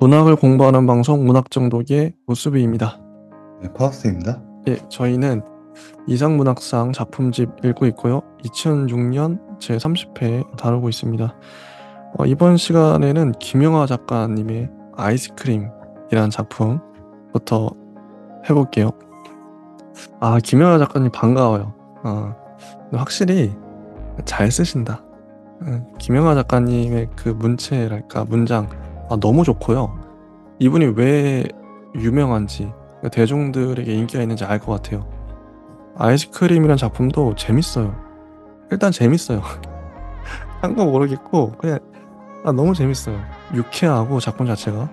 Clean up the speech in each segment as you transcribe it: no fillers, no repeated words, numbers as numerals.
문학을 공부하는 방송 문학정독의 모습입니다. 네, 파우스입니다. 예, 저희는 이상문학상 작품집 읽고 있고요. 2006년 제30회 다루고 있습니다. 이번 시간에는 김영하 작가님의 아이스크림이라는 작품부터 해볼게요. 김영하 작가님 반가워요. 확실히 잘 쓰신다. 김영하 작가님의 그 문체랄까 문장 너무 좋고요. 이분이 왜 유명한지 대중들에게 인기가 있는지 알 것 같아요. 아이스크림이란 작품도 재밌어요. 일단 재밌어요. 한 거 모르겠고 그냥 너무 재밌어요. 유쾌하고 작품 자체가.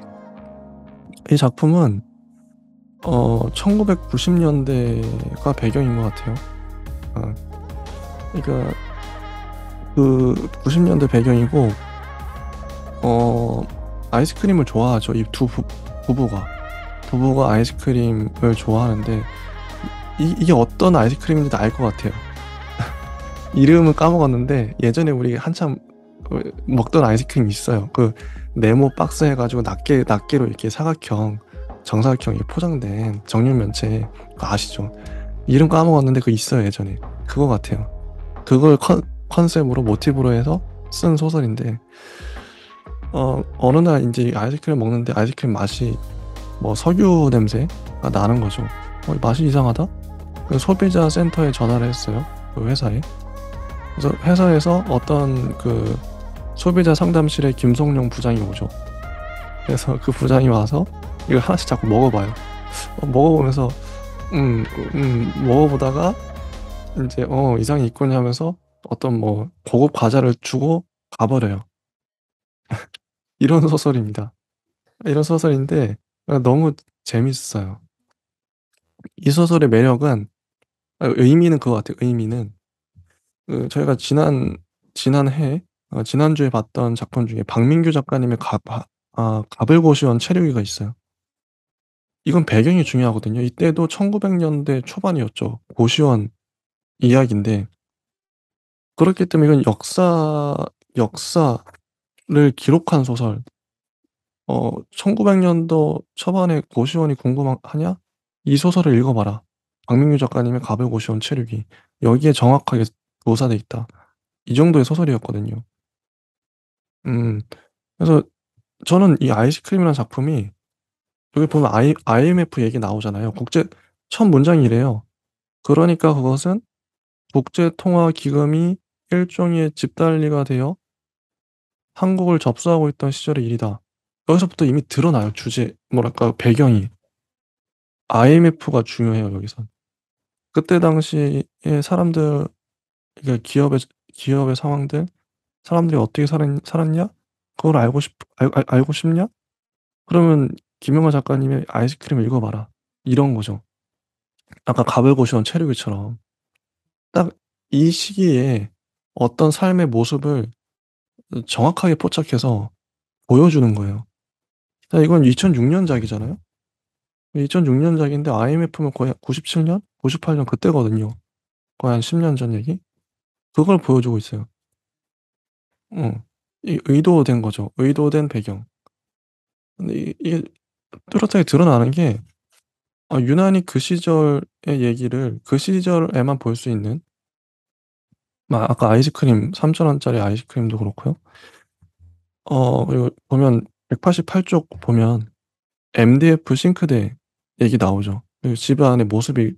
이 작품은 1990년대가 배경인 것 같아요. 그러니까 그 90년대 배경이고 아이스크림을 좋아하죠. 이 두 부부가 아이스크림을 좋아하는데 이게 어떤 아이스크림인지도 알 것 같아요. 이름은 까먹었는데 예전에 우리 한참 먹던 아이스크림이 있어요. 그 네모 박스 해가지고 낱개로 이렇게 정사각형 이렇게 포장된 정육면체 그거 아시죠? 이름 까먹었는데 그거 있어요 예전에. 그거 같아요. 그걸 컨셉으로 모티브로 해서 쓴 소설인데 어느 날 이제 아이스크림 먹는데 아이스크림 맛이 뭐 석유 냄새가 나는 거죠. 맛이 이상하다? 소비자 센터에 전화를 했어요. 그 회사에. 그래서 회사에서 어떤 그 소비자 상담실에 김성룡 부장이 오죠. 그래서 그 부장이 와서 이걸 하나씩 자꾸 먹어봐요. 먹어보면서 먹어보다가 이제 이상이 있군 하면서 어떤 뭐 고급 과자를 주고 가버려요. 이런 소설입니다. 이런 소설인데 너무 재밌어요. 이 소설의 매력은 의미는 그거 같아요. 의미는 저희가 지난해 지난주에 봤던 작품 중에 박민규 작가님의 가불고시원 체류기가 있어요. 이건 배경이 중요하거든요. 이때도 1900년대 초반이었죠. 고시원 이야기인데 그렇기 때문에 이건 역사를 기록한 소설. 1900년도 초반에 고시원이 궁금하냐? 이 소설을 읽어봐라. 박민규 작가님의 가불고시원 체류기. 여기에 정확하게 묘사돼 있다. 이 정도의 소설이었거든요. 그래서 저는 이 아이스크림이라는 작품이 여기 보면 IMF 얘기 나오잖아요. 첫 문장이 이래요. 그러니까 그것은 국제통화기금이 일종의 집단리가 되어 한국을 접수하고 있던 시절의 일이다. 여기서부터 이미 드러나요. 배경이. IMF가 중요해요, 여기선. 그때 당시에 사람들, 그러니까 기업의 상황들, 사람들이 어떻게 살았냐? 그걸 알고 싶냐? 그러면 김영하 작가님의 아이스크림 읽어봐라. 이런 거죠. 아까 가불고시원 체류기처럼. 딱 이 시기에 어떤 삶의 모습을 정확하게 포착해서 보여주는 거예요. 이건 2006년작이잖아요. 2006년작인데 IMF면 거의 97년? 98년 그때거든요. 거의 한 10년 전 얘기? 그걸 보여주고 있어요. 이 의도된 거죠. 의도된 배경. 근데 이게 뚜렷하게 드러나는 게 유난히 그 시절의 얘기를 그 시절에만 볼 수 있는 아까 아이스크림 3,000원짜리 아이스크림도 그렇고요. 그리고 보면 188쪽 보면 MDF 싱크대 얘기 나오죠. 그리고 집 안의 모습이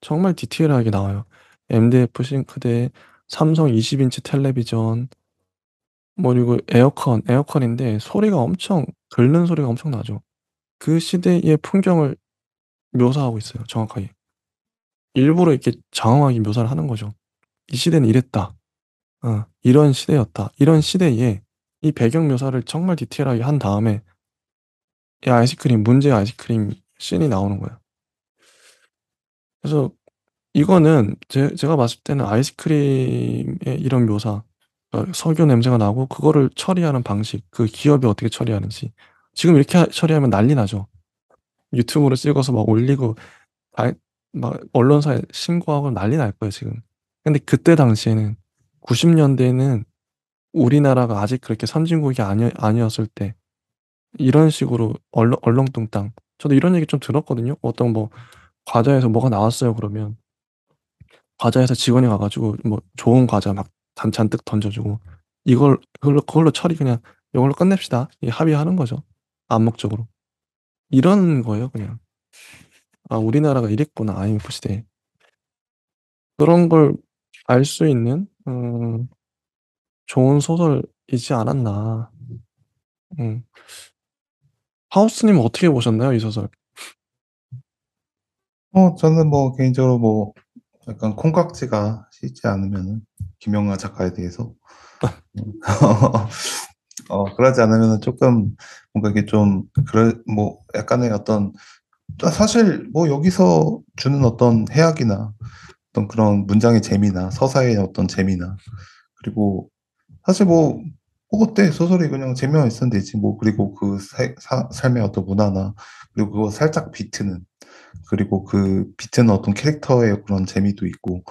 정말 디테일하게 나와요. MDF 싱크대, 삼성 20인치 텔레비전, 그리고 에어컨인데 긁는 소리가 엄청 나죠. 그 시대의 풍경을 묘사하고 있어요, 정확하게. 일부러 이렇게 장황하게 묘사를 하는 거죠. 이 시대는 이랬다. 이런 시대였다. 이런 시대에 이 배경 묘사를 정말 디테일하게 한 다음에 문제의 아이스크림 씬이 나오는 거예요. 그래서 이거는 제가 봤을 때는 아이스크림의 이런 묘사, 석유 냄새가 나고 그거를 처리하는 방식, 그 기업이 어떻게 처리하는지. 지금 이렇게 처리하면 난리 나죠. 유튜브로 찍어서 막 올리고 막 언론사에 신고하고 난리 날 거예요, 지금. 근데 그때 당시에는 90년대에는 우리나라가 아직 그렇게 선진국이 아니었을 때 이런 식으로 얼렁뚱땅. 저도 이런 얘기 좀 들었거든요. 어떤 뭐 과자에서 뭐가 나왔어요 그러면 과자회사 직원이 가가지고 뭐 좋은 과자 막 잔뜩 던져주고 그걸로 처리 그냥 이걸로 끝냅시다. 이 합의하는 거죠. 암묵적으로. 이런 거예요, 그냥. 아, 우리나라가 이랬구나, IMF 시대에. 그런 걸 알 수 있는 좋은 소설이지 않았나. 음. 하우스님 어떻게 보셨나요, 이 소설? 저는 뭐 개인적으로 뭐 약간 콩깍지가 싫지 않으면은 김영하 작가에 대해서 그러지 않으면은 조금 뭔가 이게 좀 그럴 뭐 약간의 어떤 사실 뭐 여기서 주는 어떤 해악이나 어떤 그런 문장의 재미나 서사의 어떤 재미나 그리고 사실 뭐 어때 소설이 그냥 재미만 있으면 되지 뭐 그리고 그 삶의 어떤 문화나 그리고 그거 살짝 비트는 그리고 그 비트는 어떤 캐릭터의 그런 재미도 있고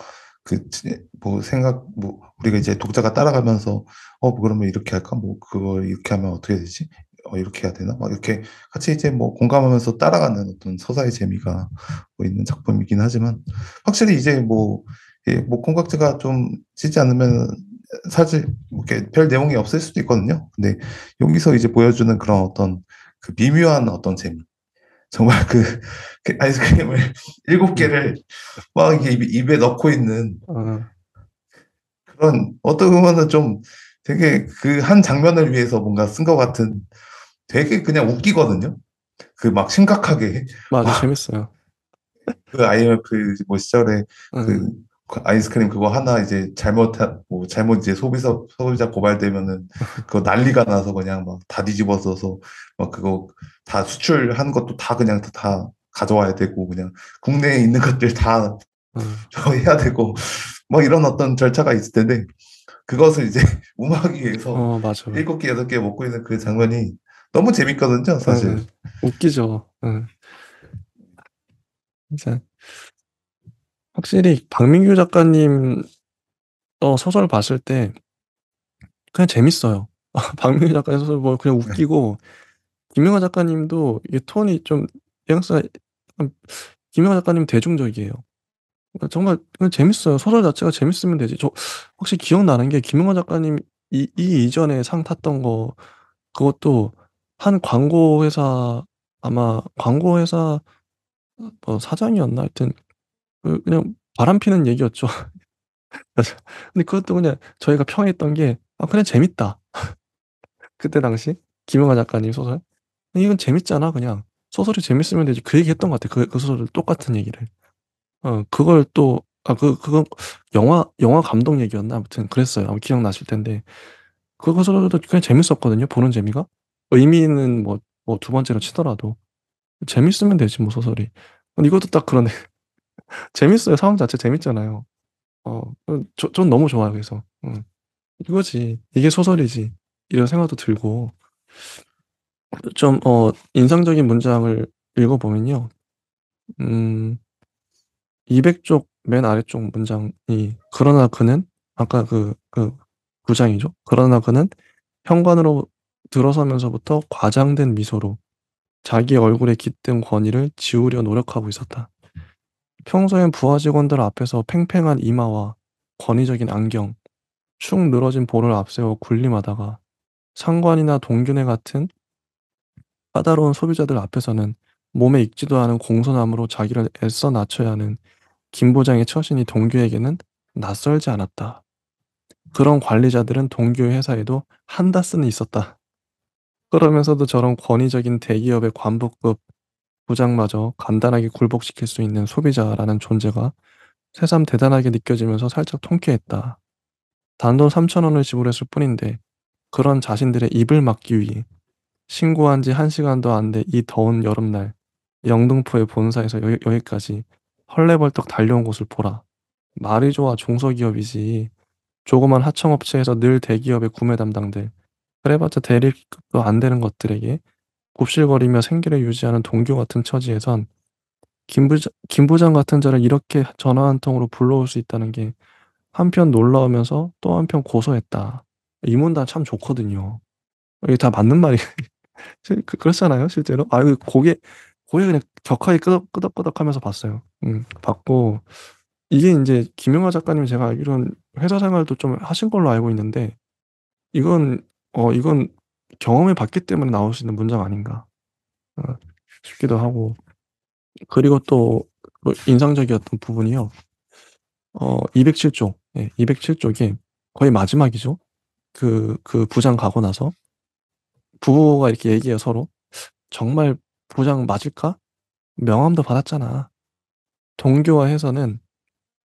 뭐 생각 뭐 우리가 이제 독자가 따라가면서 뭐 그러면 이렇게 할까 뭐 그걸 이렇게 하면 어떻게 되지 이렇게 해야 되나 막 이렇게 같이 이제 뭐 공감하면서 따라가는 어떤 서사의 재미가 뭐 있는 작품이긴 하지만 확실히 이제 뭐 콩깍지가 좀 지지 않으면 사실 뭐 이렇게 별 내용이 없을 수도 있거든요. 근데 여기서 이제 보여주는 그런 어떤 그 미묘한 어떤 재미 정말 그 아이스크림을 일곱 음. 개를 막 이게 입에 넣고 있는 어, 그런 어떻게 보면은 좀 되게 그 한 장면을 위해서 뭔가 쓴 것 같은 되게 그냥 웃기거든요. 그 막 심각하게 맞아, 막 재밌어요. 그 IMF 뭐 시절에 응, 그 아이스크림 그거 하나 이제 잘못 이제 소비자 고발되면은 그거 난리가 나서 그냥 막 다 뒤집어져서 막 그거 다 수출한 것도 다 그냥 다 가져와야 되고 그냥 국내에 있는 것들 다 응. 저 해야 되고 뭐 이런 어떤 절차가 있을 텐데 그것을 이제 um하기 위해서 맞아. 일곱 개 여덟 개 먹고 있는 그 장면이 너무 재밌거든요, 사실. 응, 웃기죠. 응. 진짜 확실히 박민규 작가님 소설 봤을 때 그냥 재밌어요. 박민규 작가의 소설 뭐 그냥 네. 웃기고 김영하 작가님도 이게 톤이 좀 뉘앙스가 약간 김영하 작가님 대중적이에요. 그러니까 정말 그냥 재밌어요. 소설 자체가 재밌으면 되지. 저 혹시 기억나는 게 김영하 작가님 이 이전에 상 탔던 거 그것도 한 광고 회사 아마 광고 회사 뭐 사장이었나 하여튼 그냥 바람피는 얘기였죠. 그래서 근데 그것도 그냥 저희가 평했던 게 그냥 재밌다. 그때 당시 김영하 작가님 소설. 이건 재밌잖아 그냥. 소설이 재밌으면 되지. 그 얘기했던 것 같아. 그 소설을 똑같은 얘기를. 그걸 또 그건 영화 감독 얘기였나 아무튼 그랬어요. 아마 기억나실 텐데 그 소설도 그냥 재밌었거든요. 보는 재미가. 의미는 뭐 두 번째로 치더라도 재밌으면 되지 뭐 소설이. 근데 이것도 딱 그러네. 재밌어요. 상황 자체 재밌잖아요. 전 너무 좋아요. 그래서 이거지. 이게 소설이지. 이런 생각도 들고 좀 인상적인 문장을 읽어보면요. 음, 200쪽 맨 아래쪽 문장이 그러나 그는 아까 그 구장이죠. 그러나 그는 현관으로 들어서면서부터 과장된 미소로 자기 얼굴에 깃든 권위를 지우려 노력하고 있었다. 평소엔 부하 직원들 앞에서 팽팽한 이마와 권위적인 안경, 축 늘어진 볼을 앞세워 군림하다가 상관이나 동균회 같은 까다로운 소비자들 앞에서는 몸에 익지도 않은 공손함으로 자기를 애써 낮춰야 하는 김 부장의 처신이 동규에게는 낯설지 않았다. 그런 관리자들은 동규의 회사에도 한다스는 있었다. 그러면서도 저런 권위적인 대기업의 관부급 부장마저 간단하게 굴복시킬 수 있는 소비자라는 존재가 새삼 대단하게 느껴지면서 살짝 통쾌했다. 단돈 3천 원을 지불했을 뿐인데 그런 자신들의 입을 막기 위해 신고한 지 1시간도 안 돼 이 더운 여름날 영등포의 본사에서 여기까지 헐레벌떡 달려온 곳을 보라. 말이 좋아 중소기업이지. 조그만 하청업체에서 늘 대기업의 구매 담당들. 그래봤자 대리급도 안 되는 것들에게 곱실거리며 생계를 유지하는 동교 같은 처지에선 김 부장 같은 자를 이렇게 전화 한 통으로 불러올 수 있다는 게 한편 놀라우면서 또 한편 고소했다. 이 문단 참 좋거든요. 이게 다 맞는 말이. 그렇잖아요, 실제로. 아, 고개 그냥 격하게 끄덕끄덕하면서 봤어요. 봤고, 이게 이제 김영하 작가님 제가 알기로는 회사 생활도 좀 하신 걸로 알고 있는데, 이건, 이건 경험해 봤기 때문에 나올 수 있는 문장 아닌가, 어, 싶기도 하고. 그리고 또, 인상적이었던 부분이요. 207쪽. 예, 207쪽이 거의 마지막이죠. 그 부장 가고 나서 부부가 이렇게 얘기해요, 서로. 정말 부장 맞을까? 명함도 받았잖아. 동교와 해서는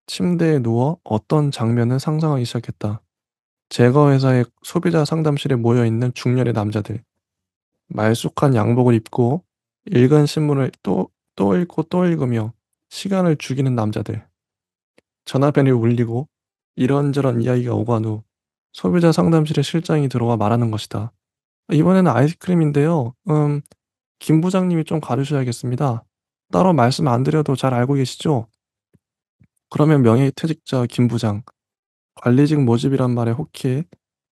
침대에 누워 어떤 장면을 상상하기 시작했다. 제거 회사의 소비자 상담실에 모여 있는 중년의 남자들. 말쑥한 양복을 입고 읽은 신문을 또 읽고 또 읽으며 시간을 죽이는 남자들. 전화벨이 울리고 이런저런 이야기가 오간 후 소비자 상담실에 실장이 들어와 말하는 것이다. 이번에는 아이스크림인데요. 김 부장님이 좀 가르쳐야겠습니다. 따로 말씀 안 드려도 잘 알고 계시죠? 그러면 명예퇴직자 김 부장, 관리직 모집이란 말에 혹해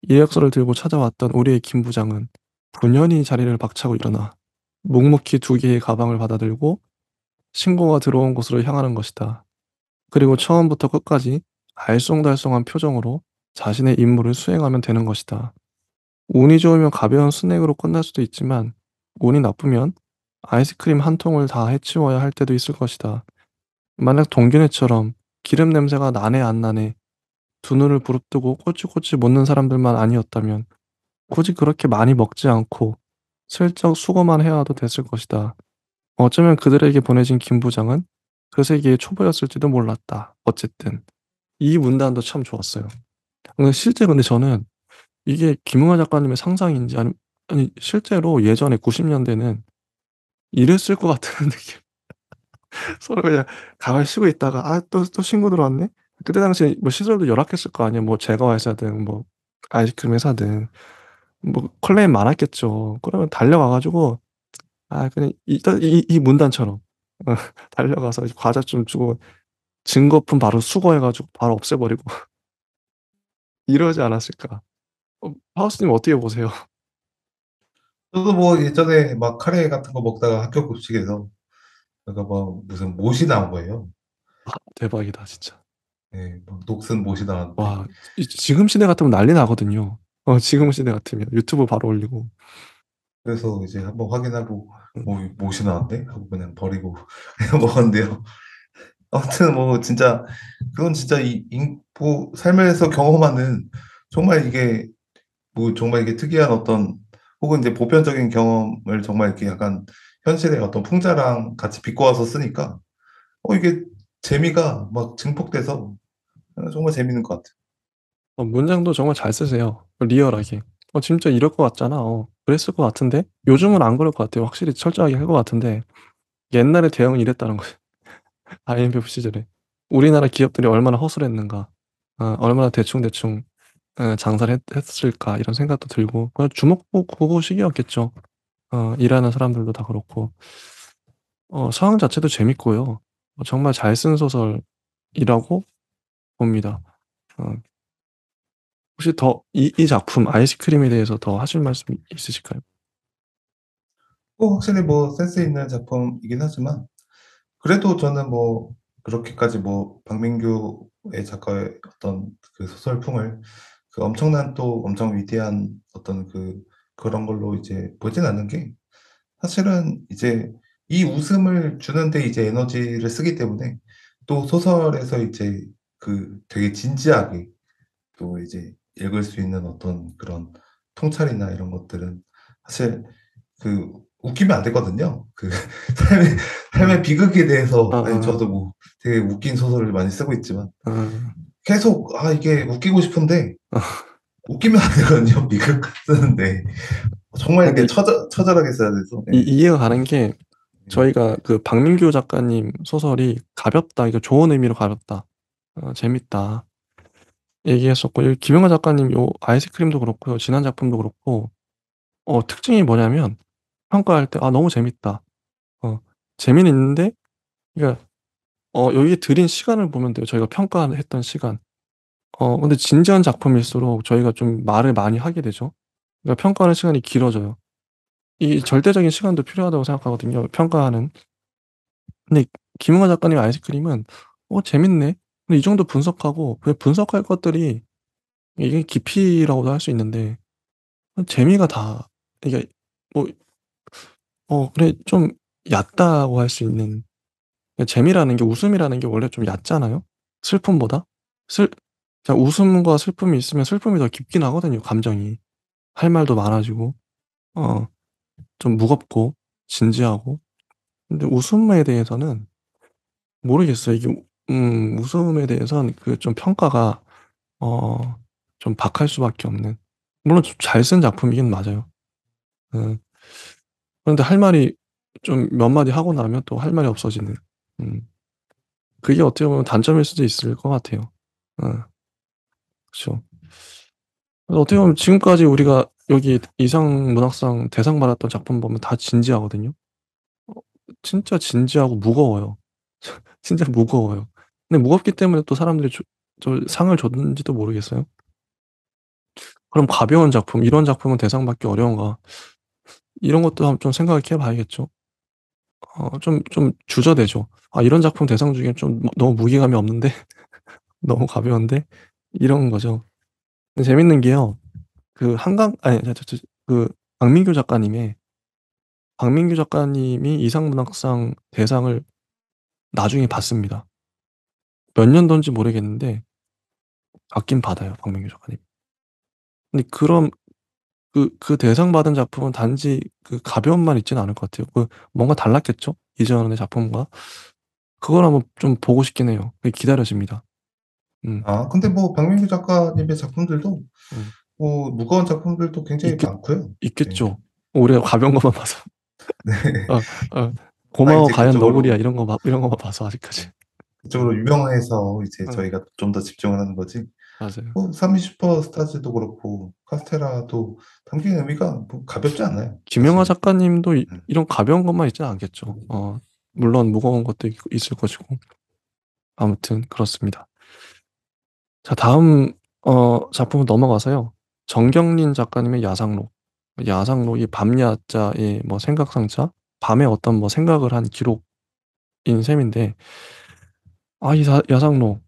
이력서를 들고 찾아왔던 우리의 김 부장은 분연히 자리를 박차고 일어나 묵묵히 두 개의 가방을 받아들고 신고가 들어온 곳으로 향하는 것이다. 그리고 처음부터 끝까지 알쏭달쏭한 표정으로 자신의 임무를 수행하면 되는 것이다. 운이 좋으면 가벼운 스낵으로 끝날 수도 있지만 운이 나쁘면 아이스크림 한 통을 다 해치워야 할 때도 있을 것이다. 만약 동균회처럼 기름 냄새가 나네 안 나네 두 눈을 부릅뜨고 꼬치꼬치 묻는 사람들만 아니었다면 굳이 그렇게 많이 먹지 않고 슬쩍 수고만 해와도 됐을 것이다. 어쩌면 그들에게 보내진 김 부장은 그 세계의 초보였을지도 몰랐다. 어쨌든 이 문단도 참 좋았어요. 근데 저는 이게 김응하 작가님의 상상인지 아니 실제로 예전에 90년대는 이랬을 것 같은 느낌. 서로 그냥 가만히 쉬고 있다가 '아 또 신고 들어왔네.' 그때 당시에 뭐 시설도 열악했을 거 아니에요. 뭐 제과 회사든 뭐 아이스크림 회사든 뭐 클레임 많았겠죠. 그러면 달려가 가지고 그냥 이 문단처럼 어 달려가서 이제 과자 좀 주고 증거품 바로 수거해 가지고 바로 없애 버리고 이러지 않았을까. 하우스님 어떻게 보세요? 저도 뭐 예전에 막 카레 같은 거 먹다가 학교 급식에서 그러니까 뭐 무슨 못이 나온 거예요. 대박이다 진짜. 예. 막 녹슨 못이 나왔는데 와, 지금 시대 같으면 난리 나거든요. 지금 시대 같으면 유튜브 바로 올리고. 그래서 이제 한번 확인하고 음. 못이 나왔네 하고 그냥 버리고 그냥 먹었는데요. 아무튼 뭐 진짜 그건 진짜 뭐 삶에서 경험하는 정말 이게 뭐 정말 이게 특이한 어떤 혹은 이제 보편적인 경험을 정말 이렇게 약간 현실의 어떤 풍자랑 같이 비꼬아서 쓰니까 이게 재미가 막 증폭돼서 정말 재밌는 것 같아요. 문장도 정말 잘 쓰세요. 리얼하게. 진짜 이럴 것 같잖아. 그랬을 것 같은데 요즘은 안 그럴 것 같아요. 확실히 철저하게 할 것 같은데 옛날에 대응은 이랬다는 거예요. IMF 시절에. 우리나라 기업들이 얼마나 허술했는가. 얼마나 대충대충 장사를 했을까 이런 생각도 들고 그냥 주목보고 시기였겠죠. 일하는 사람들도 다 그렇고. 상황 자체도 재밌고요. 정말 잘 쓴 소설이라고 봅니다. 어 혹시 더 이 작품 아이스크림에 대해서 더 하실 말씀 있으실까요? 확실히 뭐 센스 있는 작품이긴 하지만 그래도 저는 뭐 그렇게까지 뭐 박민규의 작가의 어떤 그 소설풍을 그 엄청난 또 엄청 위대한 어떤 그런 걸로 이제 보진 않는 게 사실은 이제 이 웃음을 주는데 이제 에너지를 쓰기 때문에 또 소설에서 이제 되게 진지하게 또 이제 읽을 수 있는 어떤 그런 통찰이나 이런 것들은 사실 웃기면 안 되거든요. 삶의 삶의 음. 비극에 대해서 아니 아아. 저도 뭐 되게 웃긴 소설을 많이 쓰고 있지만 아. 계속 이게 웃기고 싶은데 웃기면 안 되거든요, 비극 쓰는데. 정말 이렇게 근데 처절하게 써야 돼서. 예. 이해가 가는 게 예. 저희가 그 박민규 작가님 소설이 가볍다. 이거 좋은 의미로 가볍다. 재밌다. 얘기했었고 이 김영하 작가님 요 아이스크림도 그렇고요. 지난 작품도 그렇고 특징이 뭐냐면 평가할 때 '아 너무 재밌다.' 재미는 있는데 그러니까 여기에 들인 시간을 보면 돼요. 저희가 평가했던 시간. 근데 진지한 작품일수록 저희가 좀 말을 많이 하게 되죠. 그러니까 평가하는 시간이 길어져요. 이 절대적인 시간도 필요하다고 생각하거든요, 평가하는. 근데 김은하 작가님 아이스크림은 재밌네. 근데 이 정도 분석하고 그 분석할 것들이 이게 깊이라고도 할 수 있는데 재미가 다 이게 뭐 그래 좀 얕다고 할 수 있는 재미라는 게 웃음이라는 게 원래 좀 얕잖아요. 슬픔보다 슬 자 웃음과 슬픔이 있으면 슬픔이 더 깊긴 하거든요, 감정이. 할 말도 많아지고 어 좀 무겁고 진지하고. 근데 웃음에 대해서는 모르겠어요. 이게 웃음에 대해서는 그 좀 평가가 어 좀 박할 수밖에 없는. 물론 좀 잘 쓴 작품이긴 맞아요. 음. 그런데 할 말이 좀 몇 마디 하고 나면 또 할 말이 없어지는. 음. 그게 어떻게 보면 단점일 수도 있을 것 같아요. 어 그쵸. 그래서 어떻게 보면 지금까지 우리가 여기 이상 문학상 대상 받았던 작품 보면 다 진지하거든요. 어 진짜 진지하고 무거워요. 진짜 무거워요. 근데 무겁기 때문에 또 사람들이 저 상을 줬는지도 모르겠어요. 그럼 가벼운 작품, 이런 작품은 대상 받기 어려운가? 이런 것도 한번 좀 생각을 해 봐야겠죠. 좀 주저되죠. '아 이런 작품 대상 주기엔 좀 너무 무게감이 없는데? 너무 가벼운데?' 이런 거죠. 근데 재밌는 게요. 그 한강 아니 그 박민규 작가님의 박민규 작가님이 이상문학상 대상을 나중에 받습니다. 몇 년도인지 모르겠는데 받긴 받아요, 박민규 작가님. 근데 그런 그 대상 받은 작품은 단지 그 가벼움만 있지는 않을 것 같아요. 뭔가 달랐겠죠? 이전의 작품과. 그걸 한번 좀 보고 싶긴 해요. 그게 기다려집니다. 음. 아, 근데 뭐 박민규 작가님의 작품들도 음. 뭐 무거운 작품들도 굉장히 있겠 많고요. 네. 있겠죠. 우리가 가벼운 것만 봐서. 네. 어 어 워낙 '고마워 이제 과연 너구리야.' 그쪽으로 이런 것만 봐서 아직까지. 그쪽으로 유명해서 이제 어 저희가 좀 더 집중을 하는 거지. 맞아요. 뭐 삼이 슈퍼스타즈도 그렇고 카스테라도 담긴 의미가 뭐 가볍지 않아요, 김영하 사실. 작가님도 음. 이런 가벼운 것만 있지는 않겠죠. 물론 무거운 것도 있을 것이고. 아무튼 그렇습니다. 자 다음 작품으로 넘어가서요. 정경린 작가님의 야상록. 야상록이 밤야자의 뭐 생각상자, 밤에 어떤 뭐 생각을 한 기록인 셈인데 이 야상록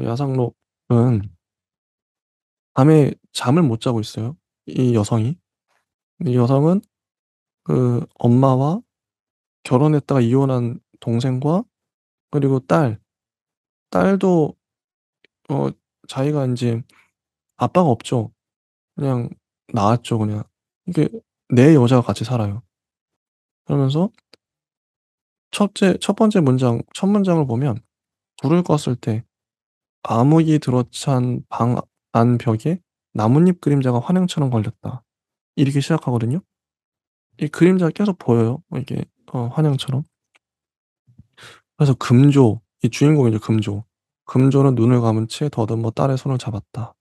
야상록은 밤에 잠을 못 자고 있어요, 이 여성이. 이 여성은 그 엄마와 결혼했다가 이혼한 동생과 그리고 딸도 어 자기가 인제 아빠가 없죠. 그냥 낳았죠 그냥. 이게 네 여자가 같이 살아요. 그러면서 첫 번째 문장 첫 문장을 보면 불을 껐을 때 "암흑이 들어찬 방 안 벽에 나뭇잎 그림자가 환영처럼 걸렸다." 이렇게 시작하거든요. 이 그림자가 계속 보여요, 이게 환영처럼. 그래서 금조 이 주인공이죠, 금조. 금조는 눈을 감은 채 더듬어 딸의 손을 잡았다.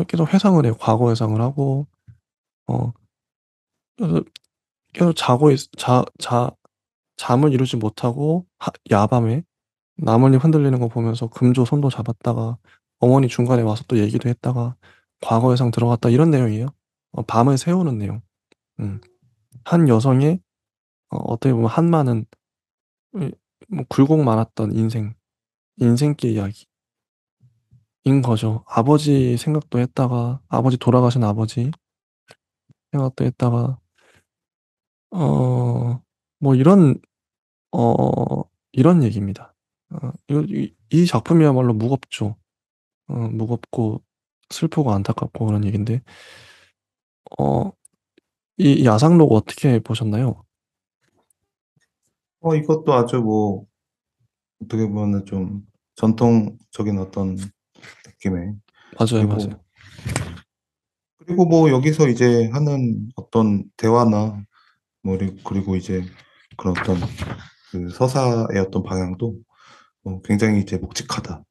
계속 회상을 해요. 과거 회상을 하고 어 그래서 계속 자고 있 자 자 잠을 이루지 못하고 야밤에 나뭇잎 흔들리는 거 보면서 금조 손도 잡았다가 어머니 중간에 와서 또 얘기도 했다가 과거 회상 들어갔다 이런 내용이에요. 밤을 새우는 내용. 음. 한 여성의 어떻게 보면 한많은 이 뭐 굴곡 많았던 인생길 이야기인 거죠. 아버지 생각도 했다가 아버지 돌아가신 아버지 생각도 했다가 어 뭐 어 이런 얘기입니다. 이 작품이야말로 무겁죠. 무겁고 슬프고 안타깝고 그런 얘기인데 어 이 야상록 어떻게 보셨나요? 이것도 아주 뭐 어떻게 보면은 좀 전통적인 어떤 느낌의, 맞아요, 맞아요. 그리고 뭐 여기서 이제 하는 어떤 대화나 뭐 그리고 이제 그런 어떤 그 서사의 어떤 방향도 굉장히 이제 묵직하다.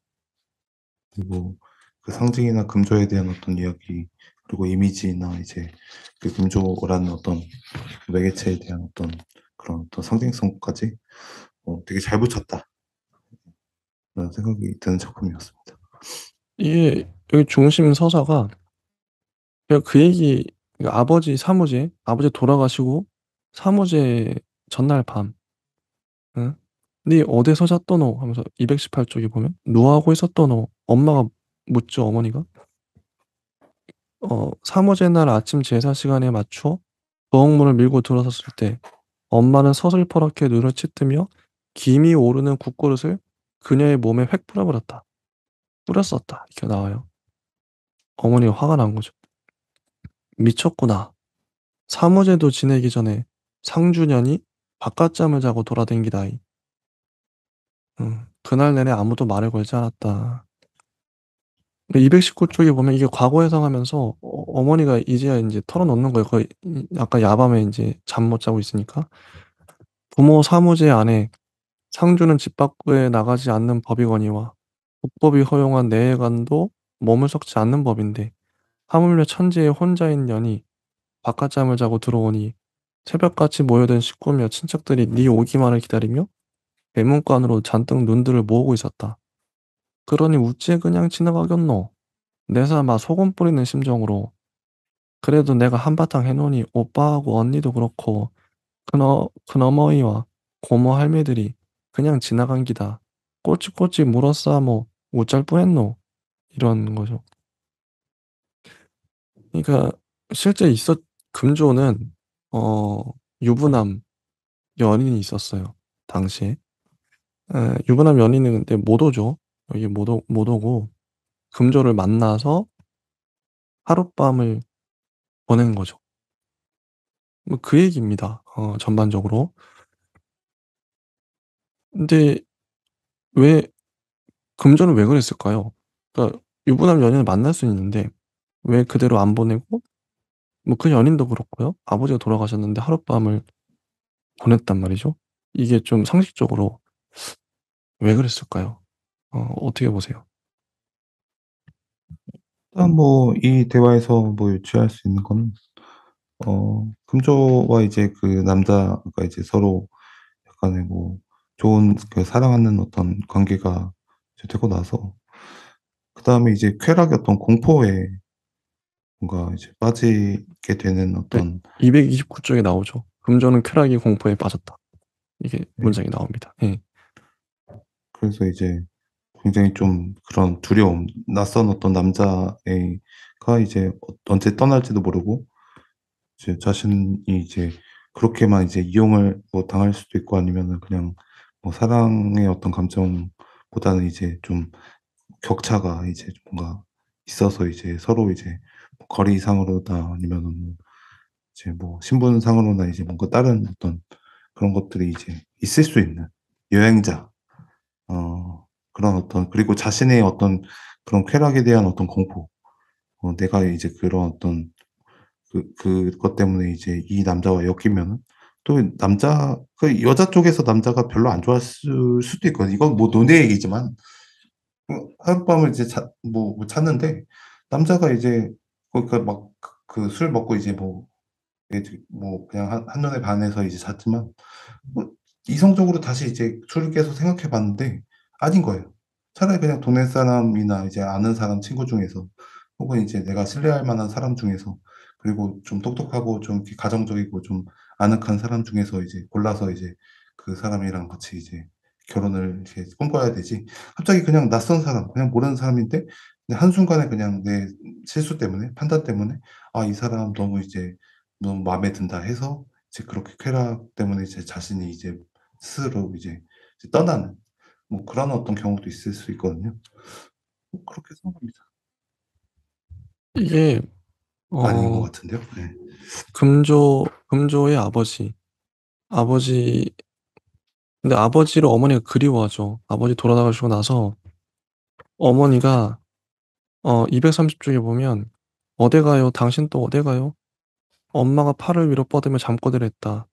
그리고 그 상징이나 금조에 대한 어떤 이야기, 그리고 이미지나 이제 그 금조라는 어떤 매개체에 대한 어떤 그런 어떤 상징성까지 되게 잘 붙였다라는 생각이 드는 작품이었습니다. 이게 여기 중심 서사가 그냥 그 얘기 그러니까 아버지 돌아가시고 사무제 전날 밤, 응? 네 어디서 잤더노 하면서 218쪽에 보면 누하고 있었더노 엄마가 묻죠. 어머니가 사무제 날 아침 제사 시간에 맞춰 부엌문을 밀고 들어섰을 때 엄마는 서슬퍼렇게 눈을 치뜨며 김이 오르는 국그릇을 그녀의 몸에 획 뿌려버렸다. 뿌렸었다. 이렇게 나와요. 어머니가 화가 난 거죠. 미쳤구나. 사무제도 지내기 전에 상주년이 바깥잠을 자고 돌아댕기다이. 그날 내내 아무도 말을 걸지 않았다. 219쪽에 보면 이게 과거 해석하면서 어머니가 이제 털어놓는 거예요. 거의 아까 야밤에 이제 잠 못 자고 있으니까. 부모 사무제 안에 상주는 집 밖에 나가지 않는 법이거니와 국법이 허용한 내외관도 몸을 섞지 않는 법인데 하물며 천지에 혼자인 년이 바깥잠을 자고 들어오니 새벽같이 모여든 식구며 친척들이 네 오기만을 기다리며 대문간으로 잔뜩 눈들을 모으고 있었다. 그러니 우째 그냥 지나가겠노. 내삼아 소금 뿌리는 심정으로 그래도 내가 한바탕 해놓으니 오빠하고 언니도 그렇고 큰어머니와 고모 할매들이 그냥 지나간 기다. 꼬치꼬치 물었싸 뭐 어쩔 뻔했노. 이런 거죠. 그러니까 실제 금조는 어 유부남 연인이 있었어요. 당시에. 유부남 연인은 근데 못 오죠. 여기 못 오고 금조를 만나서 하룻밤을 보낸 거죠. 뭐 그 얘기입니다. 전반적으로. 근데 왜 금조는 왜 그랬을까요? 그러니까 유부남 연인을 만날 수는 있는데 왜 그대로 안 보내고 뭐 그 연인도 그렇고요. 아버지가 돌아가셨는데 하룻밤을 보냈단 말이죠. 이게 좀 상식적으로 왜 그랬을까요? 어떻게 보세요? 일단 뭐 이 대화에서 뭐 유추할 수 있는 거는 금조와 이제 그 남자가 이제 서로 약간의 뭐 좋은 그 사랑하는 어떤 관계가 이제 되고 나서 그다음에 이제 쾌락의 어떤 공포에 뭔가 이제 빠지게 되는 네. 어떤 229쪽에 나오죠. 금조는 쾌락이 공포에 빠졌다. 이게 예 문장이 나옵니다. 예. 그래서 이제 굉장히 좀 그런 두려움, 낯선 어떤 남자애가 이제 언제 떠날지도 모르고 이제 자신이 이제 그렇게만 이제 이용을 뭐 당할 수도 있고 아니면은 그냥 뭐 사랑의 어떤 감정보다는 이제 좀 격차가 이제 뭔가 있어서 이제 서로 이제 뭐 거리상으로나 아니면은 뭐 이제 뭐 신분상으로나 이제 뭔가 다른 어떤 그런 것들이 이제 있을 수 있는 여행자 그런 어떤 그리고 자신의 어떤 그런 쾌락에 대한 어떤 공포 내가 이제 그런 어떤 그것 때문에 이제 이 남자와 엮이면은 또 여자 쪽에서 남자가 별로 안 좋아했을 수도 있거든요. 이건 뭐 논의 얘기지만 하룻밤을 이제 잤는데 남자가 이제 그러니까 막 그 술 먹고 이제 뭐 이제 뭐 그냥 한눈에 반해서 이제 잤지만 뭐 이성적으로 다시 이제 술을 깨서 생각해 봤는데 아닌 거예요. 차라리 그냥 동네 사람이나 이제 아는 사람 친구 중에서 혹은 이제 내가 신뢰할 만한 사람 중에서 그리고 좀 똑똑하고 좀 이렇게 가정적이고 좀 아늑한 사람 중에서 이제 골라서 이제 그 사람이랑 같이 이제 결혼을 이렇게 꿈꿔야 되지 갑자기 그냥 낯선 사람 그냥 모르는 사람인데 그냥 한순간에 그냥 내 실수 때문에 판단 때문에 '아 이 사람 너무 이제 너무 마음에 든다.' 해서 이제 그렇게 쾌락 때문에 제 자신이 이제 스스로 이제 떠나는 뭐 그런 어떤 경우도 있을 수 있거든요. 그렇게 생각합니다. 이게 아닌 것 어 같은데요. 네. 금조의 아버지 근데 아버지를 어머니가 그리워하죠. 아버지 돌아가시고 나서 어머니가 230쪽에 보면 "어디 가요? 당신 또 어디 가요?" 엄마가 팔을 위로 뻗으며 잠꼬대를 했다.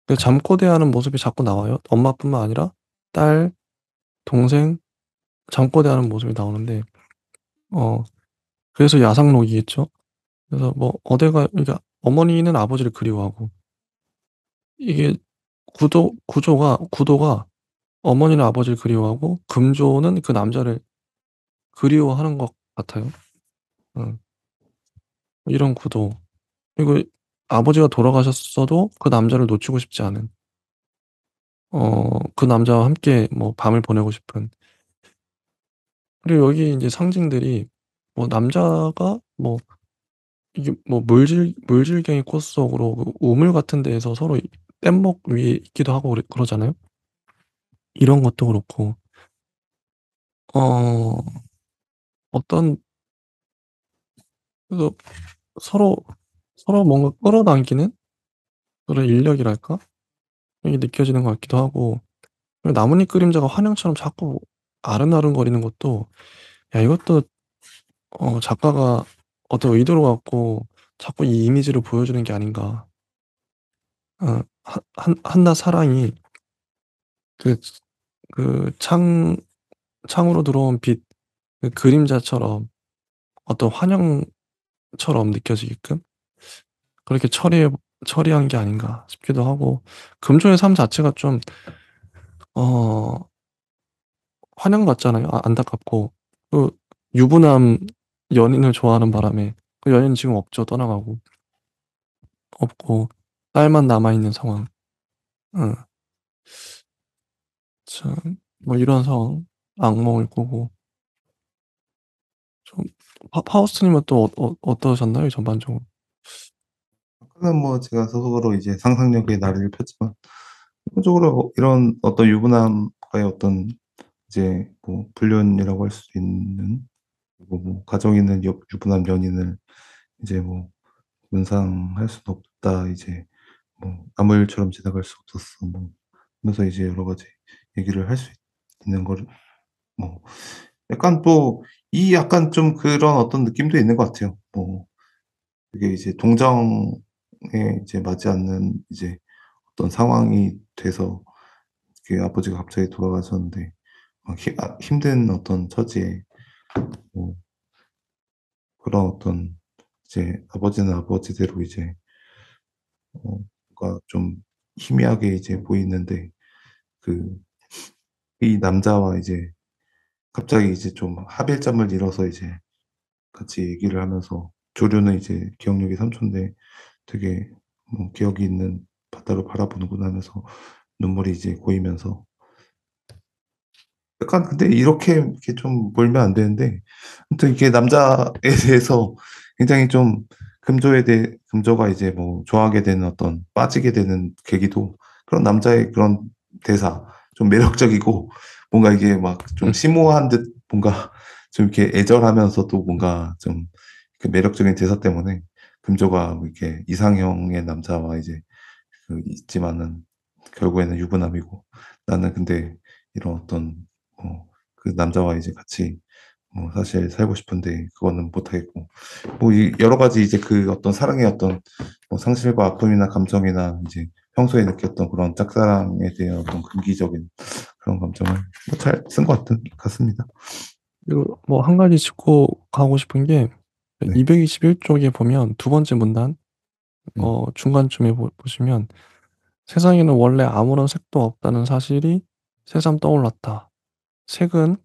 그 잠꼬대하는 모습이 자꾸 나와요. 엄마뿐만 아니라 딸, 동생 잠꼬대하는 모습이 나오는데 어 그래서 야상록이겠죠. 그래서 뭐 어디 가요 그러니까 어머니는 아버지를 그리워하고 이게 구도가 어머니는 아버지를 그리워하고 금조는 그 남자를 그리워하는 것 같아요. 음. 이런 구도. 그리고 아버지가 돌아가셨어도 그 남자를 놓치고 싶지 않은, 그 남자와 함께 뭐 밤을 보내고 싶은. 그리고 여기 이제 상징들이 뭐 남자가 뭐 이게 뭐 물질갱이 코스 속으로 그 우물 같은 데에서 서로 뗏목 위에 있기도 하고 그러잖아요. 이런 것도 그렇고, 어, 어떤, 그래서 서로, 서로 뭔가 끌어당기는 그런 인력이랄까? 이게 느껴지는 것 같기도 하고, 그리고 나뭇잎 그림자가 환영처럼 자꾸 아른아른거리는 것도, 야, 이것도, 작가가 어떤 의도로 갖고 자꾸 이 이미지를 보여주는 게 아닌가. 한낱 사랑이 그, 창으로 들어온 빛, 그 그림자처럼 어떤 환영처럼 느껴지게끔 그렇게 처리한 게 아닌가 싶기도 하고, 금조의 삶 자체가 좀, 어, 환영 같잖아요. 안타깝고. 그, 유부남 연인을 좋아하는 바람에 그 연인 지금 없죠. 떠나가고. 없고, 딸만 남아있는 상황. 응, 참, 뭐 이런 상황. 악몽을 꾸고. 좀, 파우스트님은 또 어떠셨나요? 전반적으로. 아까는 뭐 제가 스스로 이제 상상력의 나래를 폈지만 기본적으로 이런 어떤 유부남과의 어떤 이제 뭐 불륜이라고 할 수 있는, 그리고 뭐 가정 있는 유부남 연인을 이제 뭐 문상할 수는 없다. 이제 뭐 아무 일처럼 지나갈 수 없었어. 뭐 하면서 이제 여러 가지 얘기를 할 수 있는 거를 뭐 약간 또 이 약간 좀 그런 어떤 느낌도 있는 것 같아요. 뭐 그게 이제 동정에 이제 맞지 않는 이제 어떤 상황이 돼서 그 아버지가 갑자기 돌아가셨는데 힘든 어떤 처지에 뭐 그런 어떤 이제 아버지는 아버지대로 이제 뭔가 좀 희미하게 이제 보이는데 그 이 남자와 이제 갑자기 이제 좀 합일점을 이뤄서 이제 같이 얘기를 하면서 조류는 이제 기억력이 3 초인데 되게 뭐 기억이 있는 바다를 바라보는구나 하면서 눈물이 이제 고이면서 약간 근데 이렇게 좀 몰면 안 되는데 아무튼 이게 남자에 대해서 굉장히 좀 금조가 이제 뭐 좋아하게 되는 어떤 빠지게 되는 계기도 그런 남자의 그런 대사 좀 매력적이고 뭔가 이게 막 좀 음, 심오한 듯 뭔가 좀 이렇게 애절하면서도 뭔가 좀 그 매력적인 대사 때문에 금조가 뭐 이렇게 이상형의 남자와 이제 있지만은 결국에는 유부남이고 나는 근데 이런 어떤 그 남자와 이제 같이 사실 살고 싶은데 그거는 못 하겠고 뭐 이 여러 가지 이제 그 어떤 사랑의 어떤 뭐 상실과 아픔이나 감정이나 이제 평소에 느꼈던 그런 짝사랑에 대한 어떤 금기적인 그런 감정을 뭐 잘 쓴 것 같습니다. 그리고 뭐 한 가지 짚고 가고 싶은 게, 네. 221쪽에 보면 두 번째 문단, 음. 중간쯤에 보시면, 세상에는 원래 아무런 색도 없다는 사실이 새삼 떠올랐다. 색은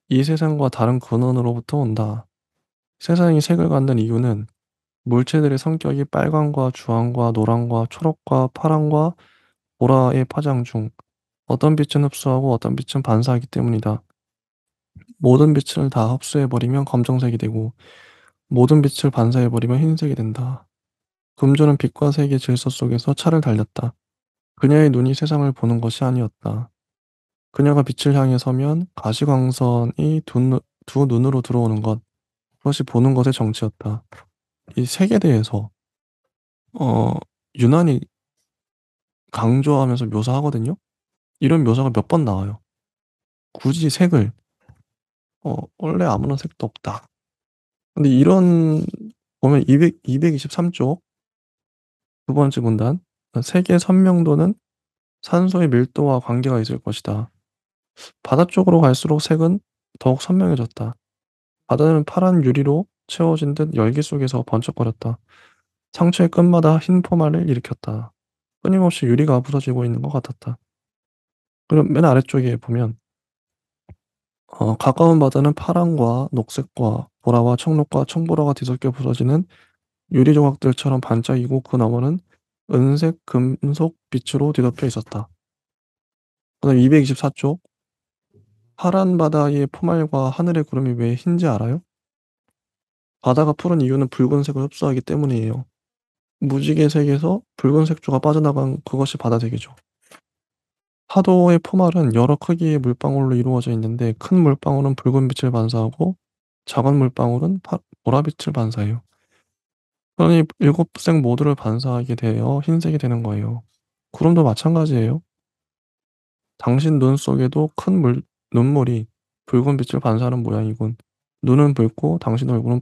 이 세상과 다른 근원으로부터 온다. 세상이 색을 갖는 이유는 물체들의 성격이 빨강과 주황과 노랑과 초록과 파랑과 보라의 파장 중 어떤 빛은 흡수하고 어떤 빛은 반사하기 때문이다. 모든 빛을 다 흡수해버리면 검정색이 되고 모든 빛을 반사해버리면 흰색이 된다. 금조는 빛과 색의 질서 속에서 차를 달렸다. 그녀의 눈이 세상을 보는 것이 아니었다. 그녀가 빛을 향해 서면 가시광선이 두 눈으로 들어오는 것, 그것이 보는 것의 정치였다. 이 색에 대해서 어, 유난히 강조하면서 묘사하거든요. 이런 묘사가 몇 번 나와요. 굳이 색을, 원래 아무런 색도 없다. 근데 이런, 보면 223쪽 두 번째 문단, 색의 선명도는 산소의 밀도와 관계가 있을 것이다. 바다 쪽으로 갈수록 색은 더욱 선명해졌다. 바다는 파란 유리로 채워진 듯 열기 속에서 번쩍거렸다. 상처의 끝마다 흰 포말을 일으켰다. 끊임없이 유리가 부서지고 있는 것 같았다. 그리고 맨 아래쪽에 보면, 가까운 바다는 파랑과 녹색과 보라와 청록과 청보라가 뒤섞여 부서지는 유리 조각들처럼 반짝이고 그 너머는 은색 금속 빛으로 뒤덮여 있었다. 그다음 224쪽. 파란 바다의 포말과 하늘의 구름이 왜 흰지 알아요? 바다가 푸른 이유는 붉은색을 흡수하기 때문이에요. 무지개 색에서 붉은 색조가 빠져나간 그것이 바다색이죠. 파도의 포말은 여러 크기의 물방울로 이루어져 있는데 큰 물방울은 붉은 빛을 반사하고 작은 물방울은 보라빛을 반사해요. 그러니 일곱 색 모두를 반사하게 되어 흰색이 되는 거예요. 구름도 마찬가지예요. 당신 눈 속에도 큰 눈물이 붉은 빛을 반사하는 모양이군. 눈은 붉고 당신 얼굴은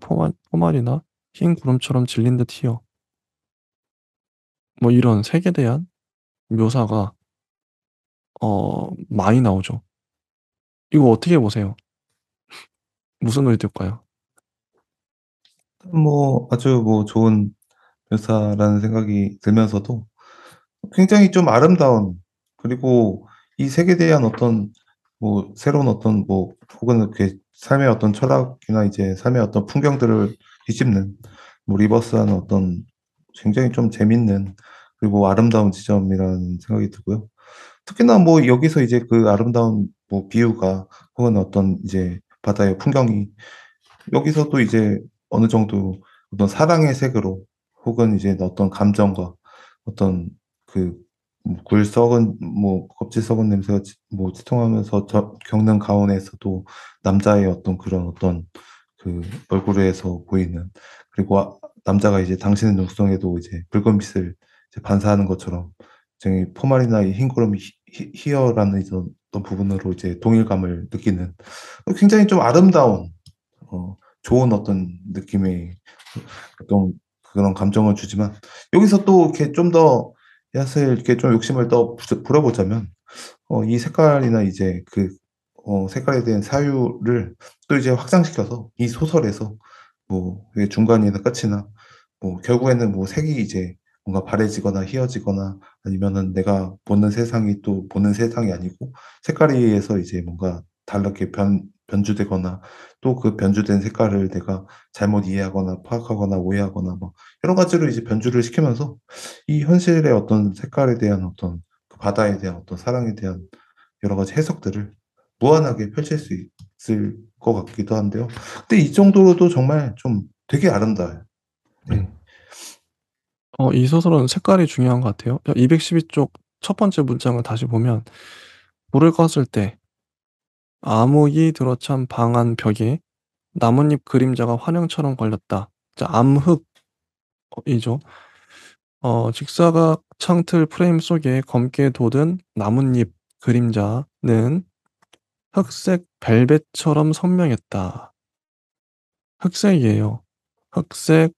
포말이나 흰 구름처럼 질린 듯 튀어. 뭐 이런 색에 대한 묘사가 많이 나오죠. 이거 어떻게 보세요? 무슨 의도일까요? 뭐 아주 뭐 좋은 묘사라는 생각이 들면서도 굉장히 좀 아름다운, 그리고 이 색에 대한 어떤 뭐 새로운 어떤 뭐 혹은 이렇게 삶의 어떤 철학이나 이제 삶의 어떤 풍경들을 뒤집는 뭐 리버스하는 어떤 굉장히 좀 재밌는 그리고 아름다운 지점이라는 생각이 들고요. 특히나 뭐 여기서 이제 그 아름다운 뭐 비유가 혹은 어떤 이제 바다의 풍경이 여기서도 이제 어느 정도 어떤 사랑의 색으로 혹은 이제 어떤 감정과 어떤 그 굴 썩은 뭐 껍질 썩은 냄새가 뭐 치통하면서 겪는 가운데에서도 남자의 어떤 그런 어떤 그 얼굴에서 보이는, 그리고 남자가 이제 당신의 눈속에도 이제 붉은 빛을 이제 반사하는 것처럼 굉장히 포말이나 이 흰구름이 희어라는 이런 어떤 부분으로 이제 동일감을 느끼는 굉장히 좀 아름다운 좋은 어떤 느낌의 어떤 그런 감정을 주지만, 여기서 또 이렇게 좀 더 얕을 이렇게 좀 욕심을 더 부려보자면 이 색깔이나 이제 그 색깔에 대한 사유를 또 이제 확장시켜서 이 소설에서 뭐 이게 중간이나 끝이나 뭐 결국에는 뭐 색이 이제 뭔가 바래지거나 희어지거나 아니면은 내가 보는 세상이 또 보는 세상이 아니고 색깔에 의해서 이제 뭔가 다르게 변주되거나 또 그 변주된 색깔을 내가 잘못 이해하거나 파악하거나 오해하거나 뭐 여러 가지로 이제 변주를 시키면서 이 현실의 어떤 색깔에 대한 어떤 그 바다에 대한 어떤 사랑에 대한 여러 가지 해석들을 무한하게 펼칠 수 있을 것 같기도 한데요. 근데 이 정도로도 정말 좀 되게 아름다워요. 네. 음. 이 소설은 색깔이 중요한 것 같아요. 212쪽 첫 번째 문장을 다시 보면 불을 껐을 때 암흑이 들어찬 방 안 벽에 나뭇잎 그림자가 환영처럼 걸렸다. 자, 암흑이죠. 직사각 창틀 프레임 속에 검게 돋은 나뭇잎 그림자는 흑색 벨벳처럼 선명했다. 흑색이에요. 흑색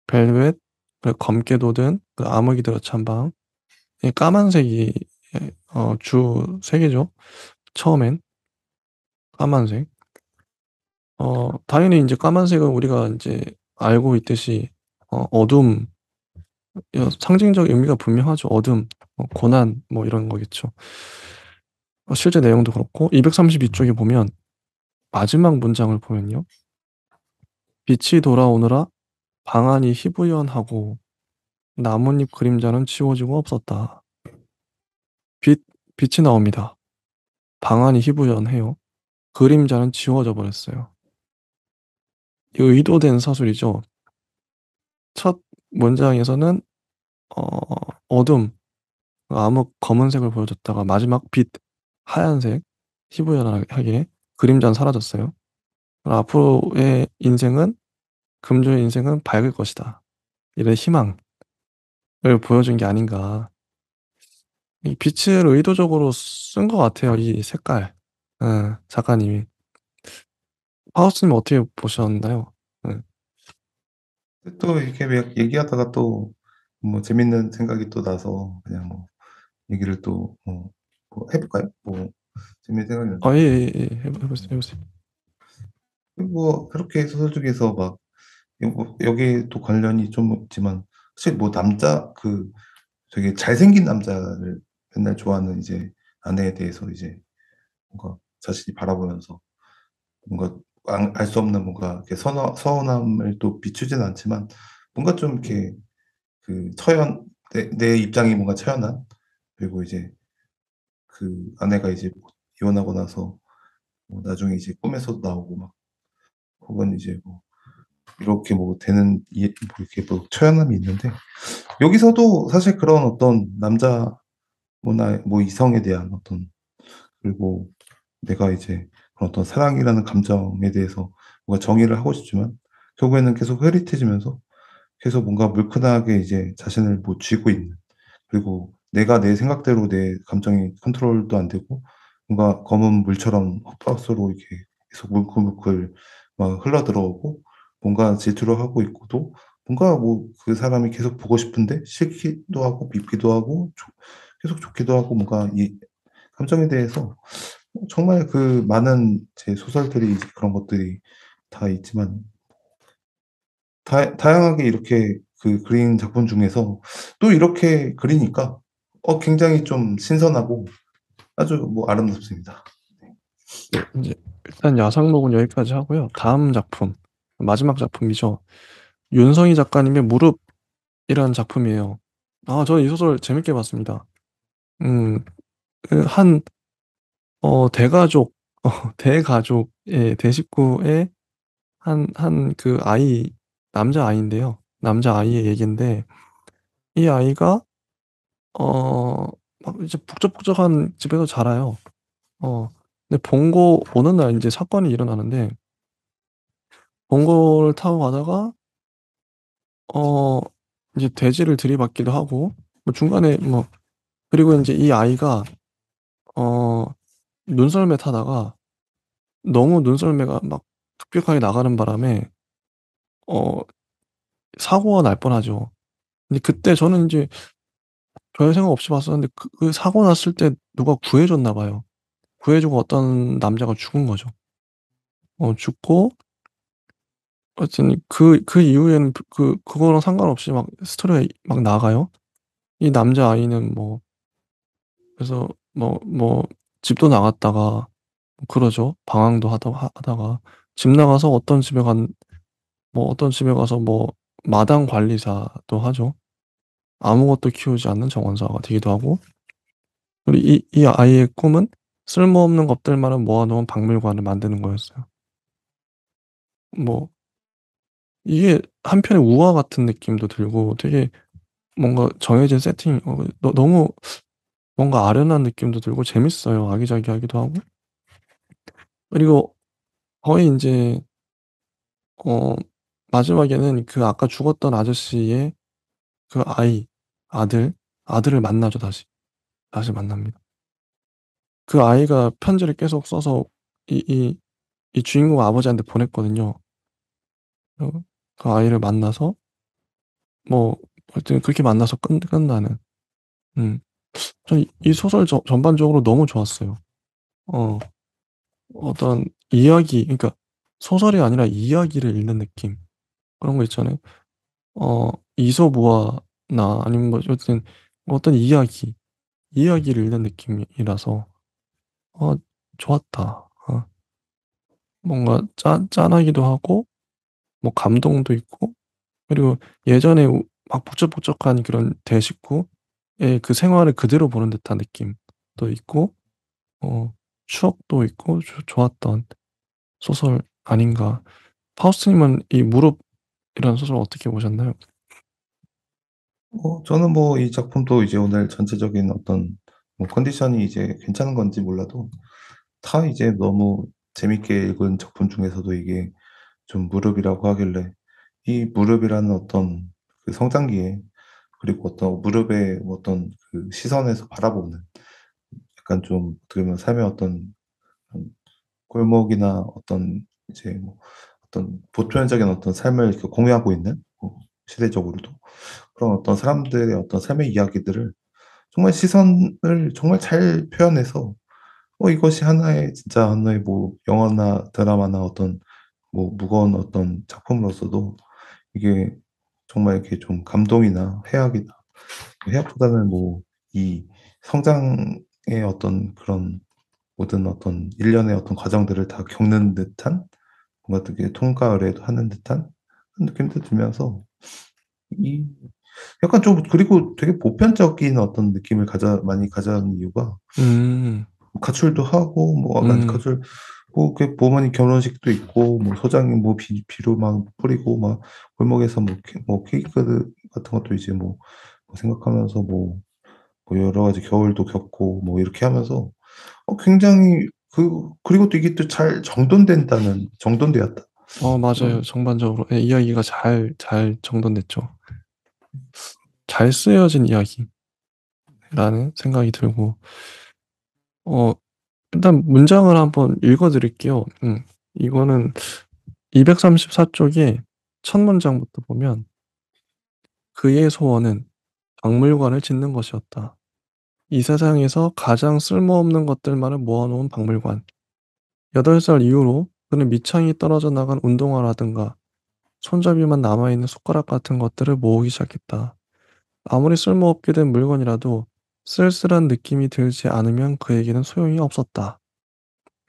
벨벳, 그리고 검게 돋은 그 암흑이 들어찬 방. 이 까만색이 주 색이죠. 처음엔 까만색. 당연히 이제 까만색은 우리가 이제 알고 있듯이 어둠, 상징적 의미가 분명하죠. 어둠, 고난 뭐 이런 거겠죠. 실제 내용도 그렇고 232쪽에 보면 마지막 문장을 보면요. 빛이 돌아오느라 방안이 희부연하고 나뭇잎 그림자는 지워지고 없었다. 빛, 빛이 나옵니다. 방안이 희부연해요. 그림자는 지워져 버렸어요. 이 의도된 사술이죠. 첫 문장에서는 어, 어둠, 암흑 검은색을 보여줬다가 마지막 빛, 하얀색, 희부연하게 그림자는 사라졌어요. 앞으로의 인생은 금조의 인생은 밝을 것이다. 이런 희망을 보여준 게 아닌가. 이 빛을 의도적으로 쓴 것 같아요. 이 색깔. 작가님이. 파우스님 어떻게 보셨나요? 응. 근데 또 이렇게 막 얘기하다가 또 뭐 재밌는 생각이 또 나서 그냥 뭐 얘기를 또 뭐 해 볼까요? 뭐 재밌는 생각이 예, 났는데, 예, 예. 해보세요, 해보세요. 뭐 그렇게 소설 중에서 막 여기에 또 관련이 좀 있지만 사실 뭐 남자 그 되게 잘생긴 남자를 맨날 좋아하는 이제 아내에 대해서 이제 뭔가 자신이 바라보면서 뭔가 알 수 없는 뭔가 이렇게 서운함을 또 비추진 않지만 뭔가 좀 이렇게 처연 내 입장이 뭔가 처연한, 그리고 이제 그 아내가 이제 뭐 이혼하고 나서 뭐 나중에 이제 꿈에서도 나오고 막, 혹은 이제 뭐 이렇게 뭐 되는 뭐 이렇게 뭐 처연함이 있는데, 여기서도 사실 그런 어떤 남자 뭐나 뭐 이성에 대한 어떤, 그리고 내가 이제 그런 어떤 사랑이라는 감정에 대해서 뭔가 정의를 하고 싶지만 결국에는 계속 흐릿해지면서 계속 뭔가 물큰하게 이제 자신을 뭐 쥐고 있는, 그리고 내가 내 생각대로 내 감정이 컨트롤도 안 되고 뭔가 검은 물처럼 헛바스로 이렇게 계속 물끌물끌 막 흘러들어오고, 뭔가 질투를 하고 있고도 뭔가 뭐 그 사람이 계속 보고 싶은데 싫기도 하고 밉기도 하고 계속 좋기도 하고, 뭔가 이 감정에 대해서 정말 그 많은 제 소설들이 이제 그런 것들이 다 있지만, 다양하게 이렇게 그린 작품 중에서 또 이렇게 그리니까 굉장히 좀 신선하고 아주 뭐 아름답습니다. 네, 인제 일단 야상목은 여기까지 하고요. 다음 작품, 마지막 작품이죠. 윤성희 작가님의 무릎이라는 작품이에요. 저는 이 소설 재밌게 봤습니다. 음 그 한 대가족 대가족의 대식구의 그 아이, 남자아이인데요. 남자아이의 얘기인데, 이 아이가 어 막 이제 북적북적한 집에서 자라요. 어 근데 봉고 어느 날 인제 사건이 일어나는데, 봉고를 타고 가다가 어 이제 돼지를 들이받기도 하고 뭐 중간에 뭐, 그리고 인제 이 아이가 어 눈썰매 타다가 너무 눈썰매가 막 급격하게 나가는 바람에 어 사고가 날 뻔하죠. 근데 그때 저는 인제 별 생각 없이 봤었는데, 그 사고 났을 때 누가 구해 줬나 봐요. 구해 주고 어떤 남자가 죽은 거죠. 죽고 하여튼 그 이후에는 그거랑 상관없이 막 스토리가 막 나가요. 이 남자아이는 뭐, 그래서 뭐 집도 나갔다가 그러죠. 방황도 하다가 집 나가서 어떤 집에 가서 뭐 마당 관리사도 하죠. 아무것도 키우지 않는 정원사가 되기도 하고, 그리고 이 아이의 꿈은 쓸모없는 것들만을 모아 놓은 박물관을 만드는 거였어요. 뭐 이게 한편의 우화 같은 느낌도 들고, 되게 뭔가 정해진 세팅, 너무 뭔가 아련한 느낌도 들고 재밌어요. 아기자기하기도 하고. 그리고 거의 인제 어 마지막에는 그 아까 죽었던 아저씨의 그 아들, 아들을 만나죠 다시. 다시 만납니다. 그 아이가 편지를 계속 써서 이 주인공 아버지한테 보냈거든요. 어 그 아이를 만나서 뭐 하여튼 그렇게 만나서 끝나는. 음 저는 이 소설 전반적으로 너무 좋았어요. 어 어떤 이야기, 그러니까 소설이 아니라 이야기를 읽는 느낌, 그런 거 있잖아요. 이솝우화나 아니면 뭐 어쨌든 어떤 이야기를 읽는 느낌이라서 어 좋았다. 뭔가 짠하기도 하고 뭐 감동도 있고, 그리고 예전에 막 북적북적한 그런 대식구의 그 생활을 그대로 보는 듯한 느낌도 있고, 어 추억도 있고 좋았던 소설 아닌가. 파우스트님은 이 무릎이라는 소설 어떻게 보셨나요? 저는 뭐 이 작품도 이제 오늘 전체적인 어떤 뭐 컨디션이 이제 괜찮은 건지 몰라도 다 이제 너무 재밌게 읽은 작품 중에서도 이게 좀 무릎이라고 하길래, 이 무릎이라는 어떤 그 성장기에, 그리고 어떤 무릎의 어떤 그 시선에서 바라보는 약간 좀 어떻게 보면 삶의 어떤 꼴목이나 어떤 이제 뭐 어떤 보편적인 어떤 삶을 이렇게 공유하고 있는, 시대적으로도 그런 어떤 사람들의 어떤 삶의 이야기들을 정말 시선을 정말 잘 표현해서, 이것이 하나의 진짜 하나의 뭐 영화나 드라마나 어떤 뭐 무거운 어떤 작품으로서도 이게 정말 이렇게 좀 감동이나 해악이나, 해악보다는 뭐 이 성장의 어떤 그런 모든 어떤 일련의 어떤 과정들을 다 겪는 듯한, 뭔가 되게 통과를 하는 듯한 그런 느낌도 들면서 이 약간 좀 그리고 되게 보편적인 어떤 느낌을 많이 가져는 이유가 음. 가출도 하고 뭐 아니 음. 가출 뭐 그 부모님 결혼식도 있고 뭐 소장님 뭐 비료 막 뿌리고 막 골목에서 뭐 케이크 같은 것도 이제 뭐 생각하면서 뭐 여러 가지 겨울도 겪고 뭐 이렇게 하면서 굉장히 그리고 또 이게 또 잘 정돈되었다. 맞아요. 그런 전반적으로 예 이야기가 잘 정돈됐죠. 잘 쓰여진 이야기라는 생각이 들고 어 일단 문장을 한번 읽어 드릴게요. 이거는 234 쪽에 첫 문장부터 보면 "그의 소원은 박물관을 짓는 것이었다. 이 세상에서 가장 쓸모없는 것들만을 모아 놓은 박물관. 8살 이후로 그는 밑창이 떨어져 나간 운동화라든가 손잡이만 남아 있는 숟가락 같은 것들을 모으기 시작했다. 아무리 쓸모없게 된 물건이라도 쓸쓸한 느낌이 들지 않으면 그에게는 소용이 없었다."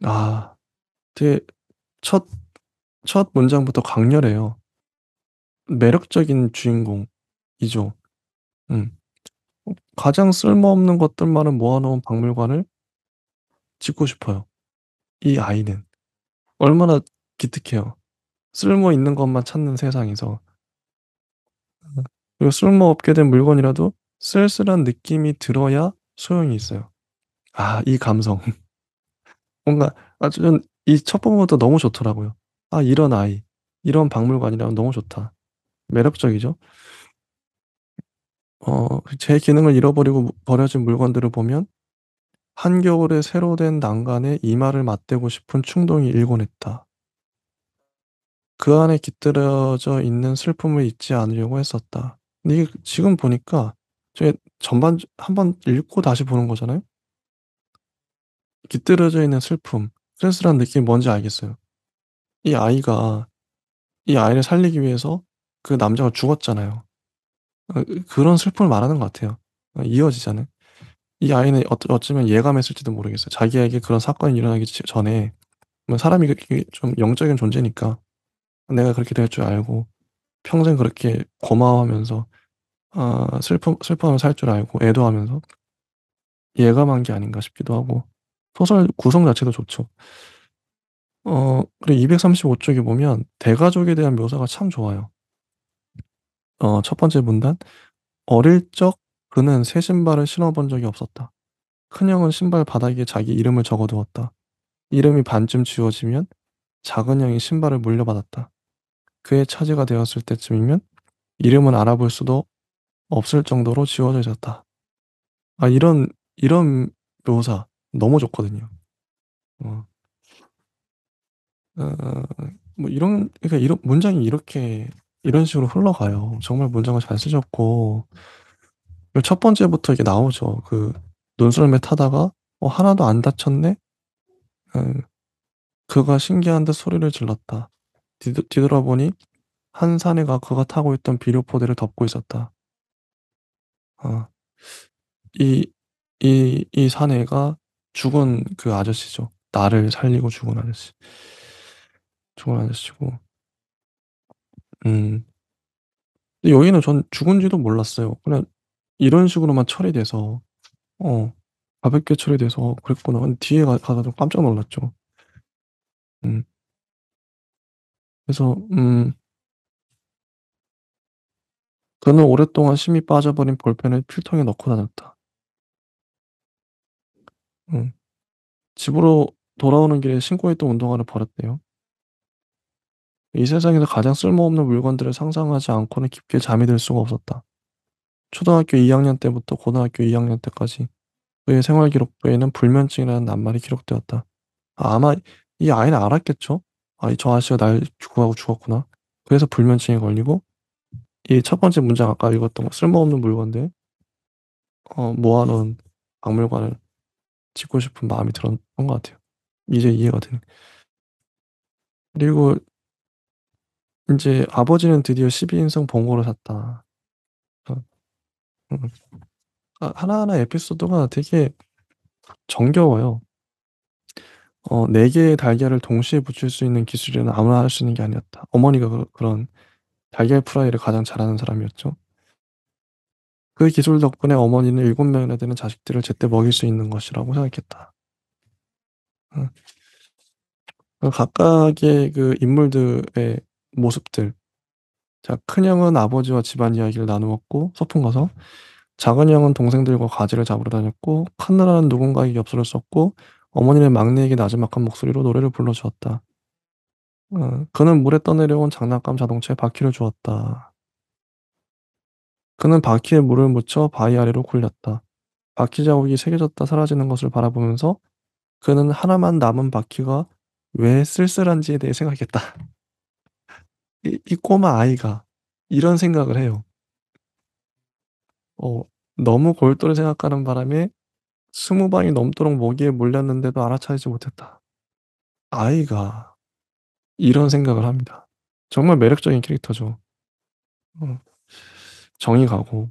아 되게 첫 첫 문장부터 강렬해요. 매력적인 주인공이죠. 음. 가장 쓸모없는 것들만을 모아 놓은 박물관을 짓고 싶어요, 이 아이는. 얼마나 기특해요. 쓸모 있는 것만 찾는 세상에서. 그리고 쓸모없게 된 물건이라도 쓸쓸한 느낌이 들어야 소용이 있어요. 이 감성. 뭔가 전 이 첫 부분부터 너무 좋더라고요. '이런 아이, 이런 박물관이라면 너무 좋다.' 매력적이죠. 제 기능을 잃어버리고 버려진 물건들을 보면 한겨울에 새로 된 난간에 이마를 맞대고 싶은 충동이 일곤 했다. 그 안에 깃들여져 있는 슬픔을 잊지 않으려고 했었다. 근데 이게 지금 보니까 저게 전반 한 번 읽고 다시 보는 거잖아요. 깃들여져 있는 슬픔, 쓸쓸한 느낌이 뭔지 알겠어요. 이 아이가 이 아이를 살리기 위해서 그 남자가 죽었잖아요. 그런 슬픔을 말하는 것 같아요. 이어지잖아요. 이 아이는 어쩌면 예감했을지도 모르겠어요. 자기에게 그런 사건이 일어나기 전에 뭐 사람이 그게 좀 영적인 존재니까 내가 그렇게 될 줄 알고 평생 그렇게 고마워하면서 슬퍼하면서 살 줄 알고 애도하면서 예감한 게 아닌가 싶기도 하고 소설 구성 자체도 좋죠. 그리고 235 쪽에 보면 대가족에 대한 묘사가 참 좋아요. 첫 번째 문단 "어릴 적 그는 새 신발을 신어 본 적이 없었다. 큰형은 신발 바닥에 자기 이름을 적어 두었다. 이름이 반쯤 지워지면 작은 형이 신발을 물려받았다. 그의 차지가 되었을 때쯤이면 이름은 알아볼 수도 없을 정도로 지워져 있었다." 이런 묘사 너무 좋거든요. 어 어 뭐 이런 문장이 이런 식으로 흘러가요. 정말 문장을 잘 쓰셨고 그 첫 번째부터 이게 나오죠. 눈썰매 타다가 하나도 안 다쳤네?" 예. "그가 신기한 듯 소리를 질렀다. 뒤돌아보니 한 사내가 그가 타고 있던 비료포대를 덮고 있었다." 아 이 이 사내가 죽은 그 아저씨죠. 나를 살리고 죽은 아저씨. 죽은 아저씨고 음 근데 여기는 전 죽은지도 몰랐어요. 그냥 이런 식으로만 처리돼서 어 가볍게 처리돼서 그랬구나. 근데 뒤에 가서 좀 깜짝 놀랐죠. 음 그래서 "그는 오랫동안 심이 빠져버린 볼펜을 필통에 넣고 다녔다." 음 집으로 돌아오는 길에 신고 있던 운동화를 버렸대요. "이 세상에서 가장 쓸모없는 물건들을 상상하지 않고는 깊게 잠이 들 수가 없었다." 초등학교 2 학년 때부터 고등학교 2 학년 때까지 그의 생활 기록부에는 불면증이라는 낱말이 기록되었다. 아마 이 아이는 알았겠죠? '이 저 아저씨가 날 구하고 죽었구나.' 그래서 불면증에 걸리고 이 첫 번째 문장 아까 읽었던 거 쓸모없는 물건들 모아 놓은 박물관을 짓고 싶은 마음이 들었던 것 같아요. 이제 이해가 되네. 그리고 인제 "아버지는 드디어 12인승 봉고를 샀다." 어 음. 하나하나 에피소드가 되게 정겨워요. 4 개의 달걀을 동시에 붙일 수 있는 기술은 아무나 할 수 있는 게 아니었다. 어머니가 그런 달걀 프라이를 가장 잘하는 사람이었죠. 그 기술 덕분에 어머니는 7명이나 되는 자식들을 제때 먹일 수 있는 것이라고 생각했다. 응. 각각의 그 인물들의 모습들. 자, 큰형은 아버지와 집안 이야기를 나누었고 소풍 가서, 작은 형은 동생들과 과제를 잡으러 다녔고, 큰누나는 누군가에게 엽서를 썼고, 어머니는 막내에게 나지막한 목소리로 노래를 불러주었다. 그는 물에 떠내려온 장난감 자동차에 바퀴를 주었다. 그는 바퀴에 물을 묻혀 바위 아래로 굴렸다. 바퀴 자국이 새겨졌다 사라지는 것을 바라보면서 그는 하나만 남은 바퀴가 왜 쓸쓸한지에 대해 생각했다. 이 꼬마 아이가 이런 생각을 해요. 어, 너무 골똘히 생각하는 바람에 20방이 넘도록 모기에 물렸는데도 알아차리지 못했다. 아이가 이런 생각을 합니다. 정말 매력적인 캐릭터죠. 어, 정이 가고.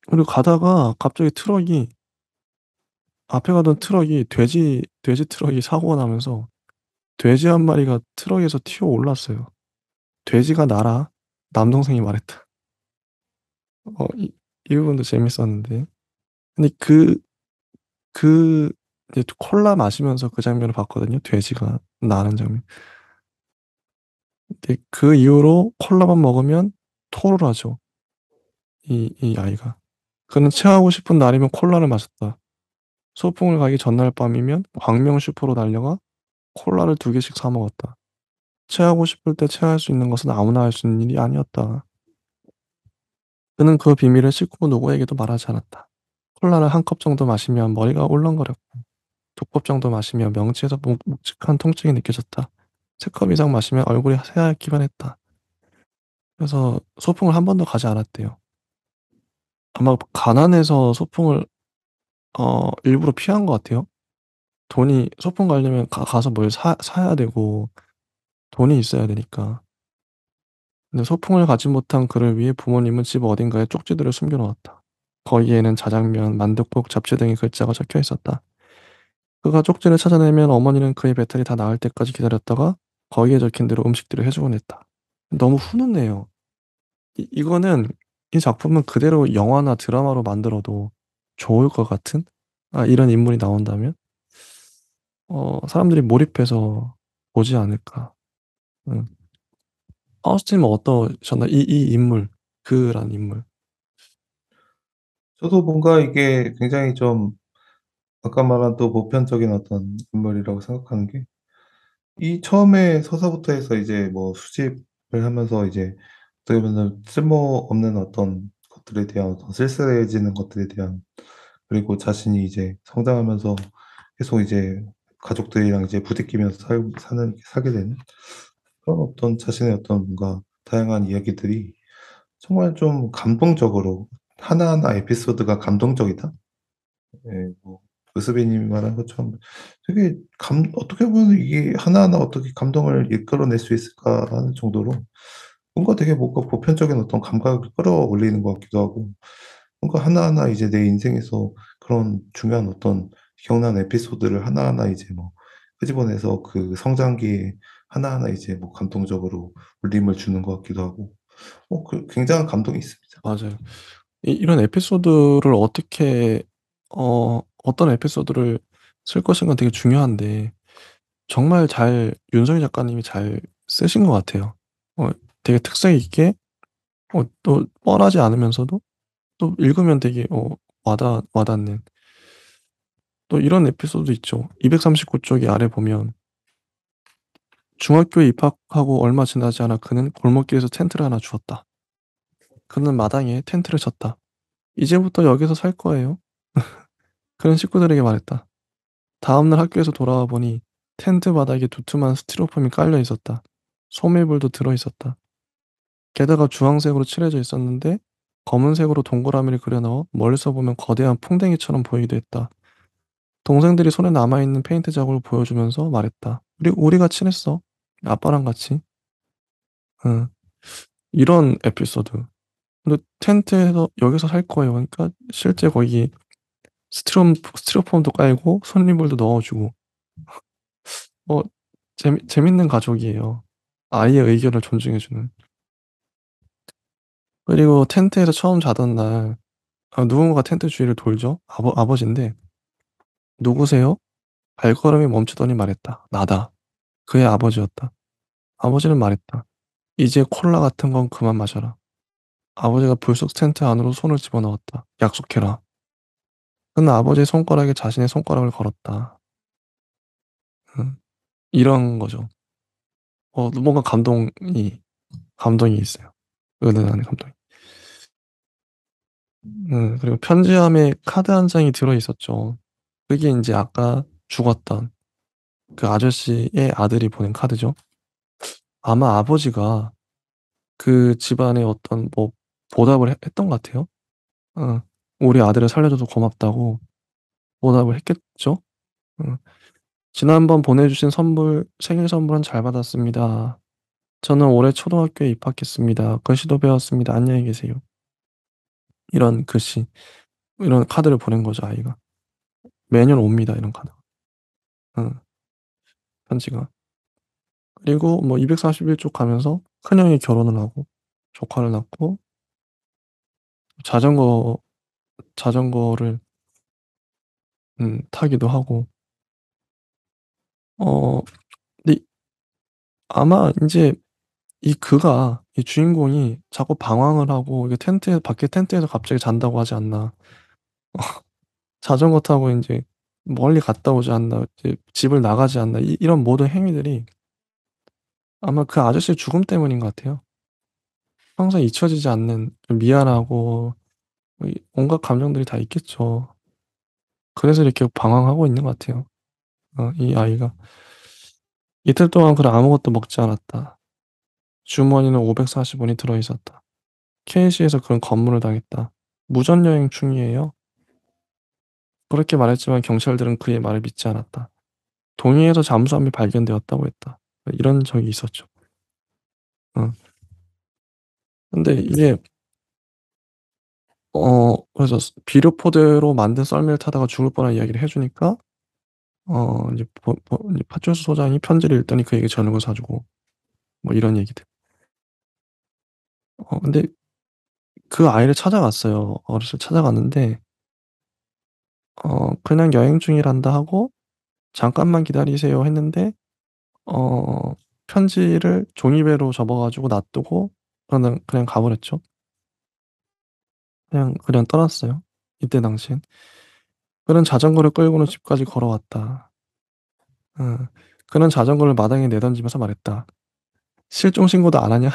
그리고 가다가 갑자기 트럭이, 앞에 가던 트럭이 돼지 트럭이 사고가 나면서 돼지 한 마리가 트럭에서 튀어 올랐어요. 돼지가 나라. 남동생이 말했다. 이 부분도 재밌었는데. 근데 그, 이제 콜라 마시면서 그 장면을 봤거든요. 돼지가 나는 장면. 근데 그 이후로 콜라만 먹으면 토를 하죠. 이 아이가. 그는 체하고 싶은 날이면 콜라를 마셨다. 소풍을 가기 전날 밤이면 광명 슈퍼로 달려가 콜라를 2개씩 사 먹었다. 체하고 싶을 때 체할 수 있는 것은 아무나 할 수 있는 일이 아니었다. 그는 그 비밀을 식구 누구에게도 말하지 않았다. 콜라를 한 컵 정도 마시면 머리가 울렁거렸고, 2컵 정도 마시면 명치에서 묵직한 통증이 느껴졌다. 3컵 이상 마시면 얼굴이 새하얗기만 했다. 그래서 소풍을 한 번도 가지 않았대요. 아마 가난해서 소풍을 일부러 피한 것 같아요. 돈이, 소풍 가려면 가서 뭘 사야 되고 돈이 있어야 되니까. 근데 소풍을 가지 못한 그를 위해 부모님은 집 어딘가에 쪽지들을 숨겨놓았다. 거기에는 자장면, 만둣국, 잡채 등의 글자가 적혀 있었다. 그가 쪽지를 찾아내면 어머니는 그의 배탈이 다 나을 때까지 기다렸다가 거기에 적힌 대로 음식들을 해주곤 했다. 너무 훈훈해요. 이거는, 이 작품은 그대로 영화나 드라마로 만들어도 좋을 것 같은, 이런 인물이 나온다면 사람들이 몰입해서 보지 않을까. 응. 아우스틴은 어떠셨나? 이 인물, 그란 인물. 저도 뭔가 이게 굉장히 좀 아까 말한 또 보편적인 어떤 인물이라고 생각하는 게, 이 처음에 서사부터 해서 이제 뭐 수집을 하면서 이제 어떻게 보면은 쓸모없는 어떤 것들에 대한 어떤 쓸쓸해지는 것들에 대한, 그리고 자신이 이제 성장하면서 계속 이제 가족들이랑 이제 부대끼면서 살게 되는 그런 어떤 자신의 어떤 뭔가 다양한 이야기들이 정말 좀 감동적으로, 하나하나 에피소드가 감동적이다. 예, 뭐 의수빈 님이 말한 것처럼 되게 어떻게 보면 이게 하나하나 어떻게 감동을 이끌어낼 수 있을까 하는 정도로 뭔가 되게 뭔가 보편적인 어떤 감각을 끌어올리는 것 같기도 하고, 뭔가 하나하나 이제 내 인생에서 그런 중요한 어떤 기억나는 에피소드를 하나하나 이제 뭐 끄집어내서 그 성장기에 하나하나 이제 뭐 감동적으로 울림을 주는 것 같기도 하고, 굉장한 감동이 있습니다. 맞아요. 이런 에피소드를 어떻게, 어떤 에피소드를 쓸 것인가 되게 중요한데, 정말 잘, 윤석희 작가님이 잘 쓰신 것 같아요. 어, 되게 특색 있게, 또 뻔하지 않으면서도 또 읽으면 되게, 와닿는. 또 이런 에피소드 있죠. 239쪽이 아래 보면, 중학교에 입학하고 얼마 지나지 않아 그는 골목길에서 텐트를 하나 주었다. 그는 마당에 텐트를 쳤다. 이제부터 여기서 살 거예요. 그는 식구들에게 말했다. 다음날 학교에서 돌아와 보니 텐트 바닥에 두툼한 스티로폼이 깔려 있었다. 소매불도 들어 있었다. 게다가 주황색으로 칠해져 있었는데 검은색으로 동그라미를 그려넣어 멀리서 보면 거대한 풍뎅이처럼 보이기도 했다. 동생들이 손에 남아있는 페인트 자국을 보여주면서 말했다. 우리가 친했어. 아빠랑 같이. 응. 이런 에피소드. 근데 텐트에서 여기서 살 거예요. 그러니까 실제 거기 스티로폼도 깔고 손님물도 넣어주고. 어, 재밌는 가족이에요. 아이의 의견을 존중해주는. 그리고 텐트에서 처음 자던 날 누군가가 텐트 주위를 돌죠. 아버지인데 "누구세요?" 발걸음이 멈추더니 말했다. "나다." 그의 아버지였다. 아버지는 말했다. "이제 콜라 같은 건 그만 마셔라." 아버지가 불쑥 텐트 안으로 손을 집어넣었다. "약속해라." 그는 아버지의 손가락에 자신의 손가락을 걸었다. 음, 이런 거죠. 뭔가 감동이 있어요. 은은한 감동이. 그리고 편지함에 카드 한 장이 들어 있었죠. 그게 인제 아까 죽었던 그 아저씨의 아들이 보낸 카드죠. 아마 아버지가 그 집안에 어떤 보답을 했던 것 같아요. 어. 우리 아들을 살려줘서 고맙다고 보답을 했겠죠. 어. "지난번 보내주신 선물 생일 선물은 잘 받았습니다. 저는 올해 초등학교에 입학했습니다. 글씨도 배웠습니다. 안녕히 계세요." 이런 글씨, 이런 카드를 보낸 거죠, 아이가. 매년 옵니다, 이런 카드가. 어, 편지가. 그리고 241쪽 가면서 큰형이 결혼을 하고 조카를 낳고 자전거 자전거를 타기도 하고. 어 근데 아마 인제 이 주인공이 자꾸 방황을 하고 이게 밖에 텐트에서 갑자기 잔다고 하지 않나. 자전거 타고 인제 멀리 갔다 오지 않나. 이제 집을 나가지 않나. 이런 모든 행위들이 아마 그 아저씨의 죽음 때문인 것 같아요. 항상 잊혀지지 않는 좀 미안하고 온갖 감정들이 다 있겠죠. 그래서 이렇게 방황하고 있는 것 같아요. 이 아이가. 이틀 동안 그는 아무것도 먹지 않았다. 주머니는 540 원이 들어 있었다. KC에서 그는 검문을 당했다. 무전여행 중이에요. 그렇게 말했지만 경찰들은 그의 말을 믿지 않았다. 동해에서 잠수함이 발견되었다고 했다. 이런 적이 있었죠. 어. 근데 이게 그래서 비료포대로 만든 썰매를 타다가 죽을 뻔한 이야기를 해 주니까 인제 인제 파출소 소장이 편지를 읽더니 그에게 저녁을 사 주고 이런 얘기들. 근데 그 아이를 찾아갔어요. 어르신을 찾아갔는데 그냥 여행 중이란다 하고 "잠깐만 기다리세요." 했는데 어 편지를 종이배로 접어 가지고 놔두고 그냥 가 버렸죠. 그냥 떠났어요. 이때 당시엔. 그는 자전거를 끌고는 집까지 걸어왔다. 어. 그는 자전거를 마당에 내던지면서 말했다. "실종 신고도 안 하냐?"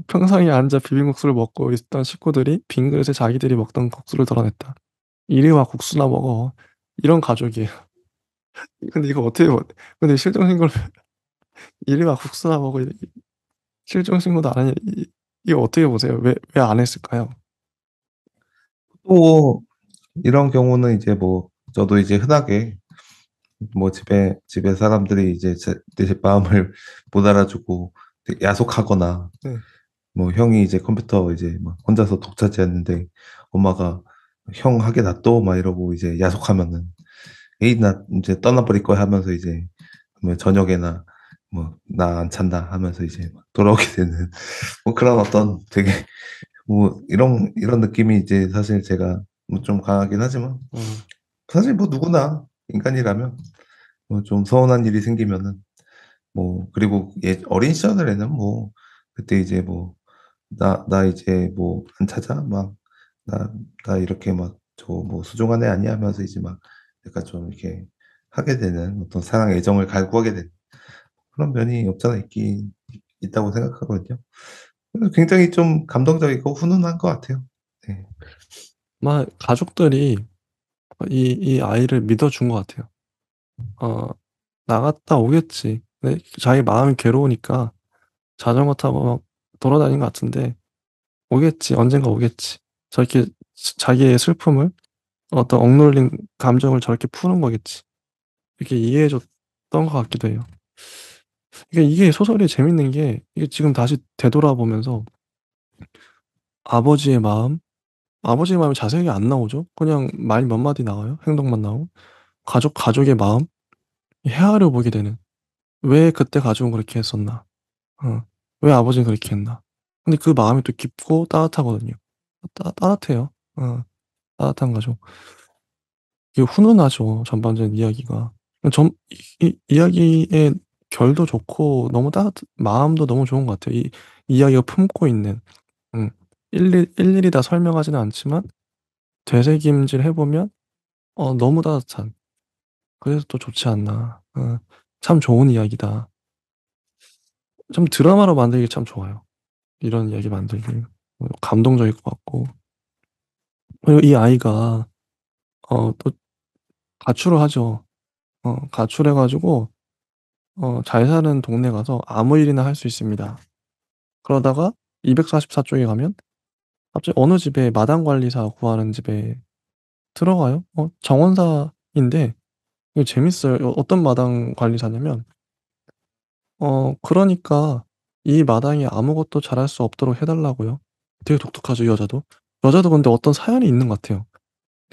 평상에 앉아 비빔국수를 먹고 있던 식구들이 빈 그릇에 자기들이 먹던 국수를 덜어냈다. "이리 와 국수나 먹어." 이런 가족이에요. 근데 이거 어떻게 근데 실종 신고를 "이리 와 국수나 먹어." 실종 신고도 안 하냐 이거 어떻게 보세요? 왜 안 했을까요? 또 이런 경우는 이제 뭐 저도 이제 흔하게 뭐 집에 사람들이 이제 제 마음을 못 알아주고 이제 야속하거나 네. 뭐 형이 이제 컴퓨터 이제 막 혼자서 독차지했는데 엄마가 "형 하게 놔둬." 막 이러고 이제 야속하면은 "에이 나 인제 떠나버릴 거야." 하면서 이제 뭐 저녁에나 뭐 "나 안 찬다." 하면서 이제 막 돌아오게 되는 뭐 그런 어떤 되게 뭐 이런 느낌이 이제 사실 제가 뭐 좀 강하긴 하지만 어. 사실 뭐 누구나 인간이라면 뭐 좀 서운한 일이 생기면은 뭐 그리고 어린 시절에는 뭐 그때 이제 뭐 "나 이제 뭐 안 찾아?" 막 "나 이렇게 막 저 뭐 소중한 애 아니야?" 하면서 이제 막 약간 좀 이렇게 하게 되는 어떤 사랑 애정을 갈구하게 되는 그런 면이 없지 않아 있긴 있다고 생각하거든요. 그래서 굉장히 좀 감동적이고 훈훈한 것 같아요. 네. 가족들이 이 아이를 믿어 준 것 같아요. 어 '나갔다 오겠지.' 네, 자기 마음이 괴로우니까 자전거 타고 막 돌아다닌 것 같은데 '오겠지. 언젠가 오겠지.' 저렇게 자기의 슬픔을 어떤 억눌린 감정을 저렇게 푸는 거겠지. 이렇게 이해해 줬던 것 같기도 해요. 이게 소설이 재밌는 게 이게 지금 다시 되돌아보면서 아버지의 마음, 아버지의 마음이 자세하게 안 나오죠. 그냥 말 몇 마디 나와요. 행동만 나오고. 가족의 마음 헤아려 보게 되는. '왜 그때 가족은 그렇게 했었나? 왜 아버지는 그렇게 했나?' 근데 그 마음이 또 깊고 따뜻하거든요. 따뜻해요. 어, 따뜻한 가족. 이게 훈훈하죠, 전반적인 이야기가. 이야기의 결도 좋고 너무 마음도 너무 좋은 것 같아요. 이 이야기가 품고 있는. 음, 일일이 다 설명하지는 않지만 되새김질 해보면 너무 따뜻한. 그래서 또 좋지 않나. 참 좋은 이야기다. 좀 드라마로 만들기 참 좋아요. 이런 이야기 만들기. 감동적일 것 같고. 그리고 이 아이가 또 가출을 하죠. 가출해가지고 잘 사는 동네 가서 아무 일이나 할 수 있습니다. 그러다가 244쪽에 가면 갑자기 어느 집에 마당 관리사 구하는 집에 들어가요. 정원사인데 이거 재밌어요. 어떤 마당 관리사냐면 그러니까 이 마당에 아무것도 잘할 수 없도록 해달라고요. 되게 독특하죠, 이 여자도. 여자도 근데 어떤 사연이 있는 것 같아요.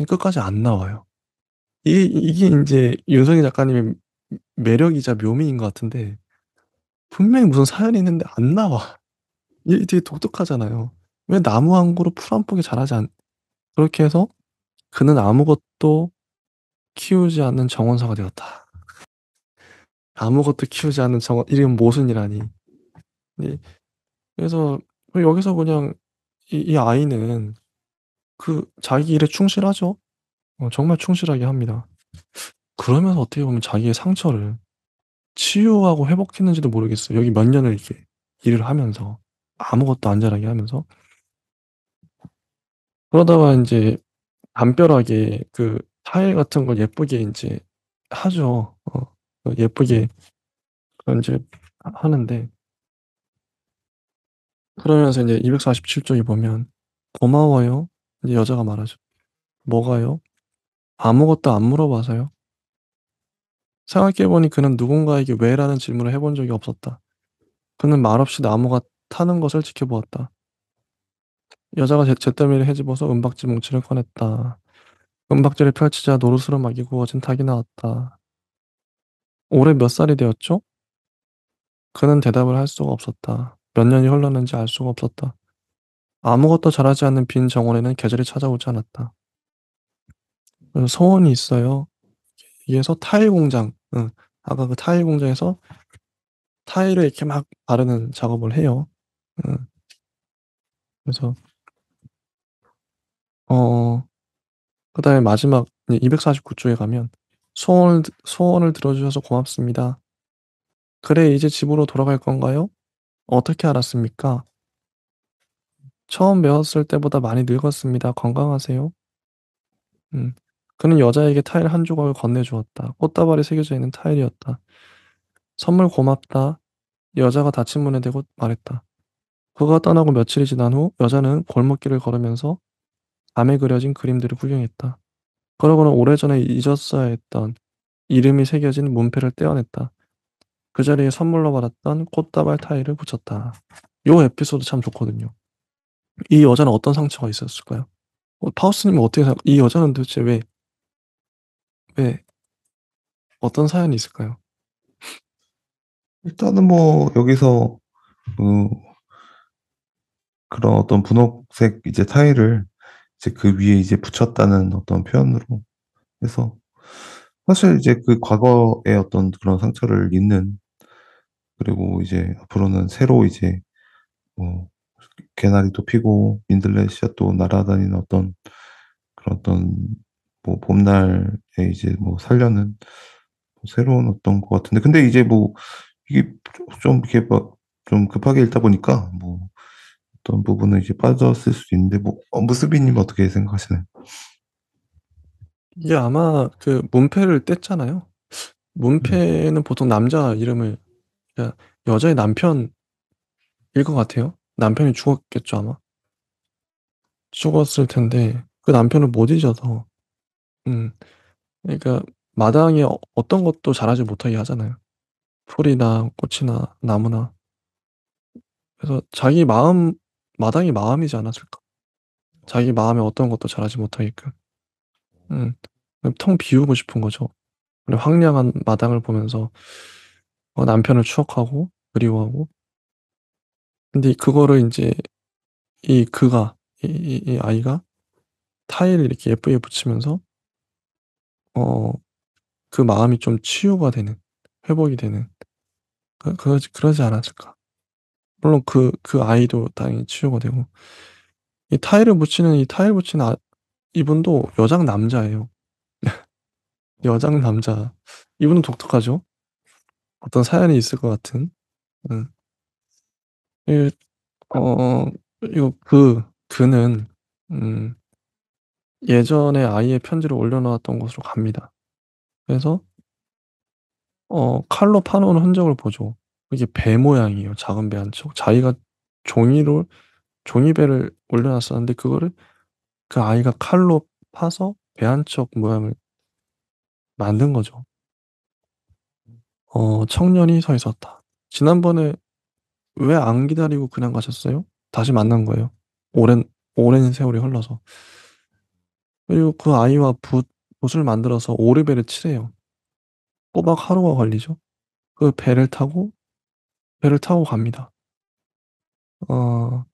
끝까지 안 나와요. 이게 이제 윤석희 작가님의 매력이자 묘미인 것 같은데 분명히 무슨 사연이 있는데 안 나와. 이게 되게 독특하잖아요. 왜 나무 한 그루 풀 한 포기 자라지 않 그렇게 해서 그는 아무것도 키우지 않는 정원사가 되었다. 아무것도 키우지 않는 정원 이름 모순이라니. 네. 그래서 여기서 그냥 이 아이는 그 자기 일에 충실하죠. 정말 충실하게 합니다. 그러면서 어떻게 보면 자기의 상처를 치유하고 회복했는지도 모르겠어요. 여기 몇 년을 이렇게 일을 하면서 아무것도 안 자라게 하면서 그러다가 인제 담벼락에 그 타일 같은 걸 예쁘게 인제 하죠. 예쁘게 인제 하는데 그러면서 인제 247 쪽에 보면 "고마워요." 이제 여자가 말하죠. "뭐가요?" "아무것도 안 물어봐서요." 생각해 보니 그는 누군가에게 "왜?"라는 질문을 해본 적이 없었다. 그는 말없이 나무가 타는 것을 지켜보았다. 여자가 잿더미를 헤집어서 은박지 뭉치를 꺼냈다. 은박지를 펼치자 노르스로 막이 구워진 탁이 나왔다. "올해 몇 살이 되었죠?" 그는 대답을 할 수가 없었다. 몇 년이 흘렀는지 알 수가 없었다. 아무것도 자라지 않는 빈 정원에는 계절이 찾아오지 않았다. 그래서 소원이 있어요. 위에서 타일 공장, 아까 그 타일 공장에서 타일을 이렇게 막 바르는 작업을 해요. 응. 그래서 어 그다음에 마지막 이제 249 쪽에 가면 "소원을 들어주셔서 고맙습니다. 그래 이제 집으로 돌아갈 건가요? 어떻게 알았습니까? 처음 배웠을 때보다 많이 늙었습니다. 건강하세요?" 음. 그는 여자에게 타일 한 조각을 건네 주었다. 꽃다발이 새겨져 있는 타일이었다. "선물 고맙다." 여자가 닫힌 문에 대고 말했다. 그가 떠나고 며칠이 지난 후 여자는 골목길을 걸으면서 밤에 그려진 그림들을 구경했다. 그러고는 오래전에 잊었어야 했던 이름이 새겨진 문패를 떼어냈다. 그 자리에 선물로 받았던 꽃다발 타일을 붙였다. 요 에피소드 참 좋거든요. 이 여자는 어떤 상처가 있었을까요? 파우스님은 어떻게 이 여자는 도대체 왜 어떤 사연이 있을까요? 일단은 뭐 여기서 그 그런 어떤 분홍색 이제 타일을 이제 그 위에 이제 붙였다는 어떤 표현으로 해서 사실 이제 그 과거의 어떤 그런 상처를 잊는, 그리고 이제 앞으로는 새로 이제 뭐 개나리도 피고 민들레씨앗도 날아다니는 어떤 그런 어떤 뭐 봄날에 이제 뭐 살려는 새로운 어떤 것 같은데, 근데 이제 뭐 이게 좀 이렇게 막 좀 급하게 읽다 보니까 뭐 어떤 부분은 이제 빠졌을 수도 있는데, 뭐 무스비님 어떻게 생각하시나요? 이게 아마 그 문패를 뗐잖아요. 네. 문패는 보통 남자 이름을 그러니까 여자의 남편일 것 같아요. 남편이 죽었겠죠 아마. 죽었을 텐데 그 남편을 못 잊어서 음 그러니까 마당에 어떤 것도 자라지 못하게 하잖아요. 풀이나 꽃이나 나무나. 그래서 자기 마당이 마음이지 않았을까. 자기 마음에 어떤 것도 자라지 못하게끔. 음. 텅 비우고 싶은 거죠. 그리고 황량한 마당을 보면서 남편을 추억하고 그리워하고 근데 그거를 인제 이 아이가 타일을 이렇게 예쁘게 붙이면서 어 그 마음이 좀 치유가 되는, 회복이 되는, 그러지 않았을까. 물론 그 아이도 당연히 치유가 되고, 이 타일 붙이는 이분도 여장 남자예요. 여장 남자. 이분은 독특하죠. 어떤 사연이 있을 것 같은. 음. 이 어 이거 그는 음 예전에 아이의 편지를 올려 놓았던 곳으로 갑니다. 그래서 칼로 파 놓은 흔적을 보죠. 이게 배 모양이에요, 작은 배 한 쪽. 자기가 종이로 종이배를 올려 놨었는데 그거를 그 아이가 칼로 파서 배 한 쪽 모양을 만든 거죠. "청년이 서 있었다. 지난번에 왜 안 기다리고 그냥 가셨어요?" 다시 만난 거예요. 오랜 오랜 세월이 흘러서. 그리고 그 아이와 붓을 만들어서 오르배를 칠해요. 꼬박 하루가 걸리죠. 그 배를 타고 갑니다. 어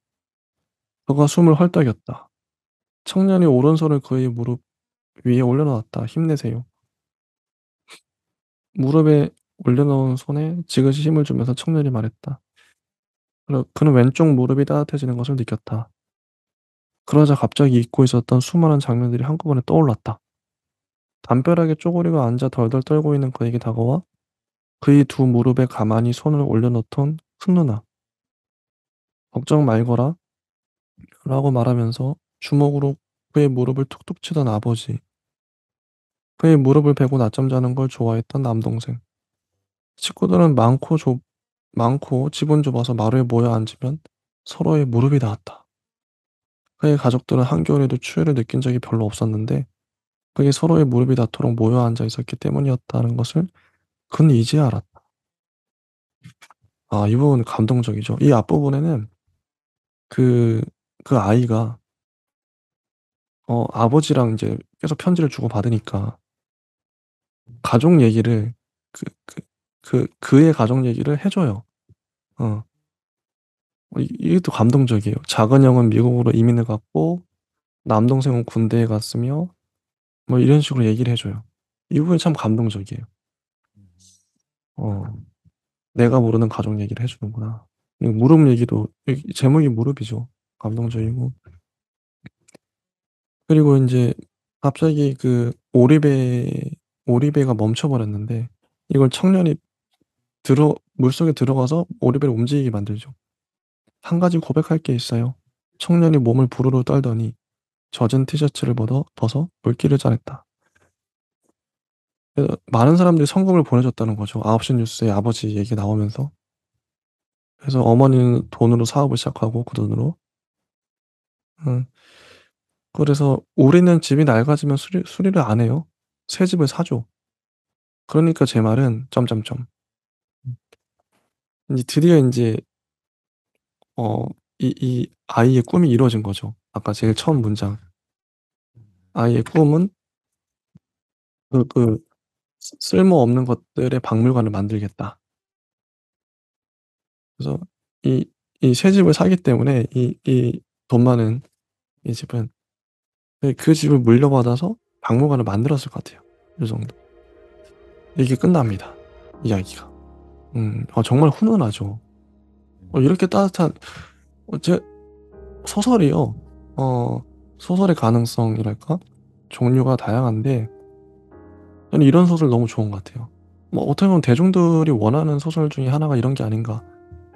그가 숨을 헐떡였다. 청년이 오른손을 그의 무릎 위에 올려놓았다. "힘내세요." 무릎에 올려놓은 손에 지그시 힘을 주면서 청년이 말했다. 그는 왼쪽 무릎이 따뜻해지는 것을 느꼈다. 그러자 갑자기 잊고 있었던 수많은 장면들이 한꺼번에 떠올랐다. 담벼락에 쪼그리고 앉아 덜덜 떨고 있는 그에게 다가와 그의 두 무릎에 가만히 손을 올려놓던 큰 누나. "걱정 말거라." 라고 말하면서 주먹으로 그의 무릎을 툭툭 치던 아버지. 그의 무릎을 베고 낮잠 자는 걸 좋아했던 남동생. 식구들은 많고 집은 좁아서 마루에 모여 앉으면 서로의 무릎이 닿았다. 그의 가족들은 한겨울에도 추위를 느낀 적이 별로 없었는데 그게 서로의 무릎이 닿도록 모여 앉아 있었기 때문이었다는 것을 그는 이제야 알았다. 이 부분 감동적이죠. 이 앞부분에는 그 아이가 아버지랑 이제 계속 편지를 주고받으니까 가족 얘기를 그의 가족 얘기를 해 줘요. 어. 이게 또 감동적이에요. 작은 형은 미국으로 이민을 갔고 남동생은 군대에 갔으며 뭐 이런 식으로 얘기를 해 줘요. 이 부분이 참 감동적이에요. 어 '내가 모르는 가족 얘기를 해 주는구나.' 이 무릎 얘기도, 이 제목이 무릎이죠. 감동적이고. 그리고 인제 갑자기 오리배가 멈춰 버렸는데 이걸 청년이 물속에 들어가서 오리배를 움직이게 만들죠. "한 가지 고백할 게 있어요." 청년이 몸을 부르르 떨더니 젖은 티셔츠를 벗어 물기를 짜냈다. 많은 사람들이 성금을 보내줬다는 거죠. 9시 뉴스에 아버지 얘기 나오면서. 그래서 어머니는 돈으로 사업을 시작하고 그 돈으로. 음 그래서 "우리는 집이 낡아지면 수리를 안 해요. 새 집을 사줘." 그러니까 제 말은 점점점. 인제 드디어 인제 어 이 아이의 꿈이 이루어진 거죠. 아까 제일 처음 문장. 아이의 꿈은 그 쓸모없는 것들의 박물관을 만들겠다. 그래서 이 새 집을 사기 때문에 돈 많은 이 집은, 그 집을 물려받아서 박물관을 만들었을 것 같아요. 요 정도. 이게 끝납니다, 이야기가. 정말 훈훈하죠. 이렇게 따뜻한, 제 소설이요. 소설의 가능성이랄까? 종류가 다양한데 저는 이런 소설 너무 좋은 것 같아요. 뭐 어떻게 보면 대중들이 원하는 소설 중에 하나가 이런 게 아닌가.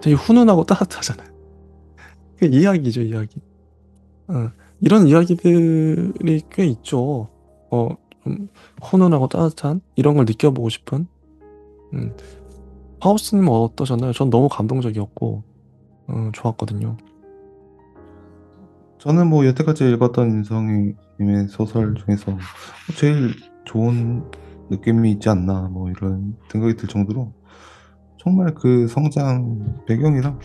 되게 훈훈하고 따뜻하잖아요. 그 이야기죠, 이야기. 어. 이런 이야기들이 꽤 있죠. 좀 훈훈하고 따뜻한 이런 걸 느껴보고 싶은. 음. 하우스님은 어떠셨나요? 전 너무 감동적이었고 좋았거든요. 저는 뭐 여태까지 읽었던 인성이 님의 소설 중에서 제일 좋은 느낌이 있지 않나 뭐 이런 생각이 들 정도로 정말 그 성장 배경이랑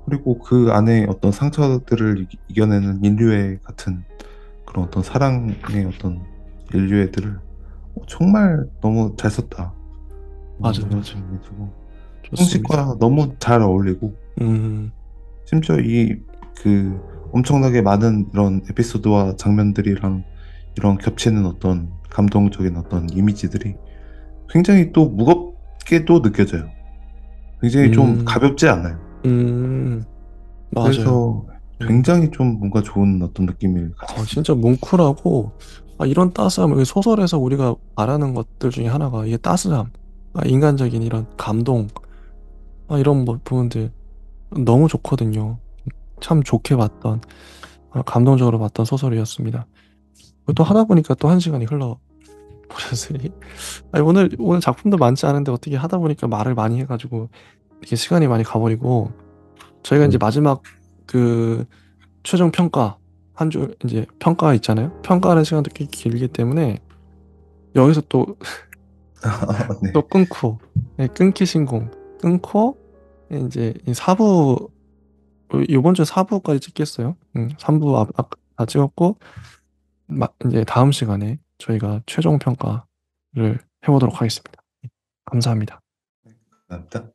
그리고 그 안에 어떤 상처들을 이겨내는 인류애 같은 그런 어떤 사랑의 어떤 인류애들을 정말 너무 잘 썼다. 뭐 맞아요, 이런 맞아요. 생각이 들고 좋습니다. 형식과 너무 잘 어울리고 음. 심지어 이 그 엄청나게 많은 이런 에피소드와 장면들이랑 이런 겹치는 어떤 감동적인 어떤 이미지들이 굉장히 또 무겁게도 느껴져요. 굉장히 좀 음, 가볍지 않아요. 음, 맞아요. 그래서 음, 굉장히 좀 뭔가 좋은 어떤 느낌을 가졌습니다. 진짜 뭉클하고, 이런 따스함, 이게 소설에서 우리가 말하는 것들 중에 하나가 이게 따스함, 인간적인 이런 감동, 이런 뭐 부분들 너무 좋거든요. 참 좋게 봤던, 감동적으로 봤던 소설이었습니다. 또 하다 보니까 또 한 시간이 흘러 버렸으니. 오늘 작품도 많지 않은데 어떻게 하다 보니까 말을 많이 해가지고 이렇게 시간이 많이 가버리고 저희가 이제 네. 마지막 그 최종 평가 한 줄 이제 평가 있잖아요. 평가하는 시간도 꽤 길기 때문에 여기서 또 네. 또 끊고 끊기 신공 끊고 이제 이 4부 이번 주 4부까지 찍겠어요. 3부 다 찍었고 이제 다음 시간에 저희가 최종 평가를 해보도록 하겠습니다. 감사합니다. 감사합니다.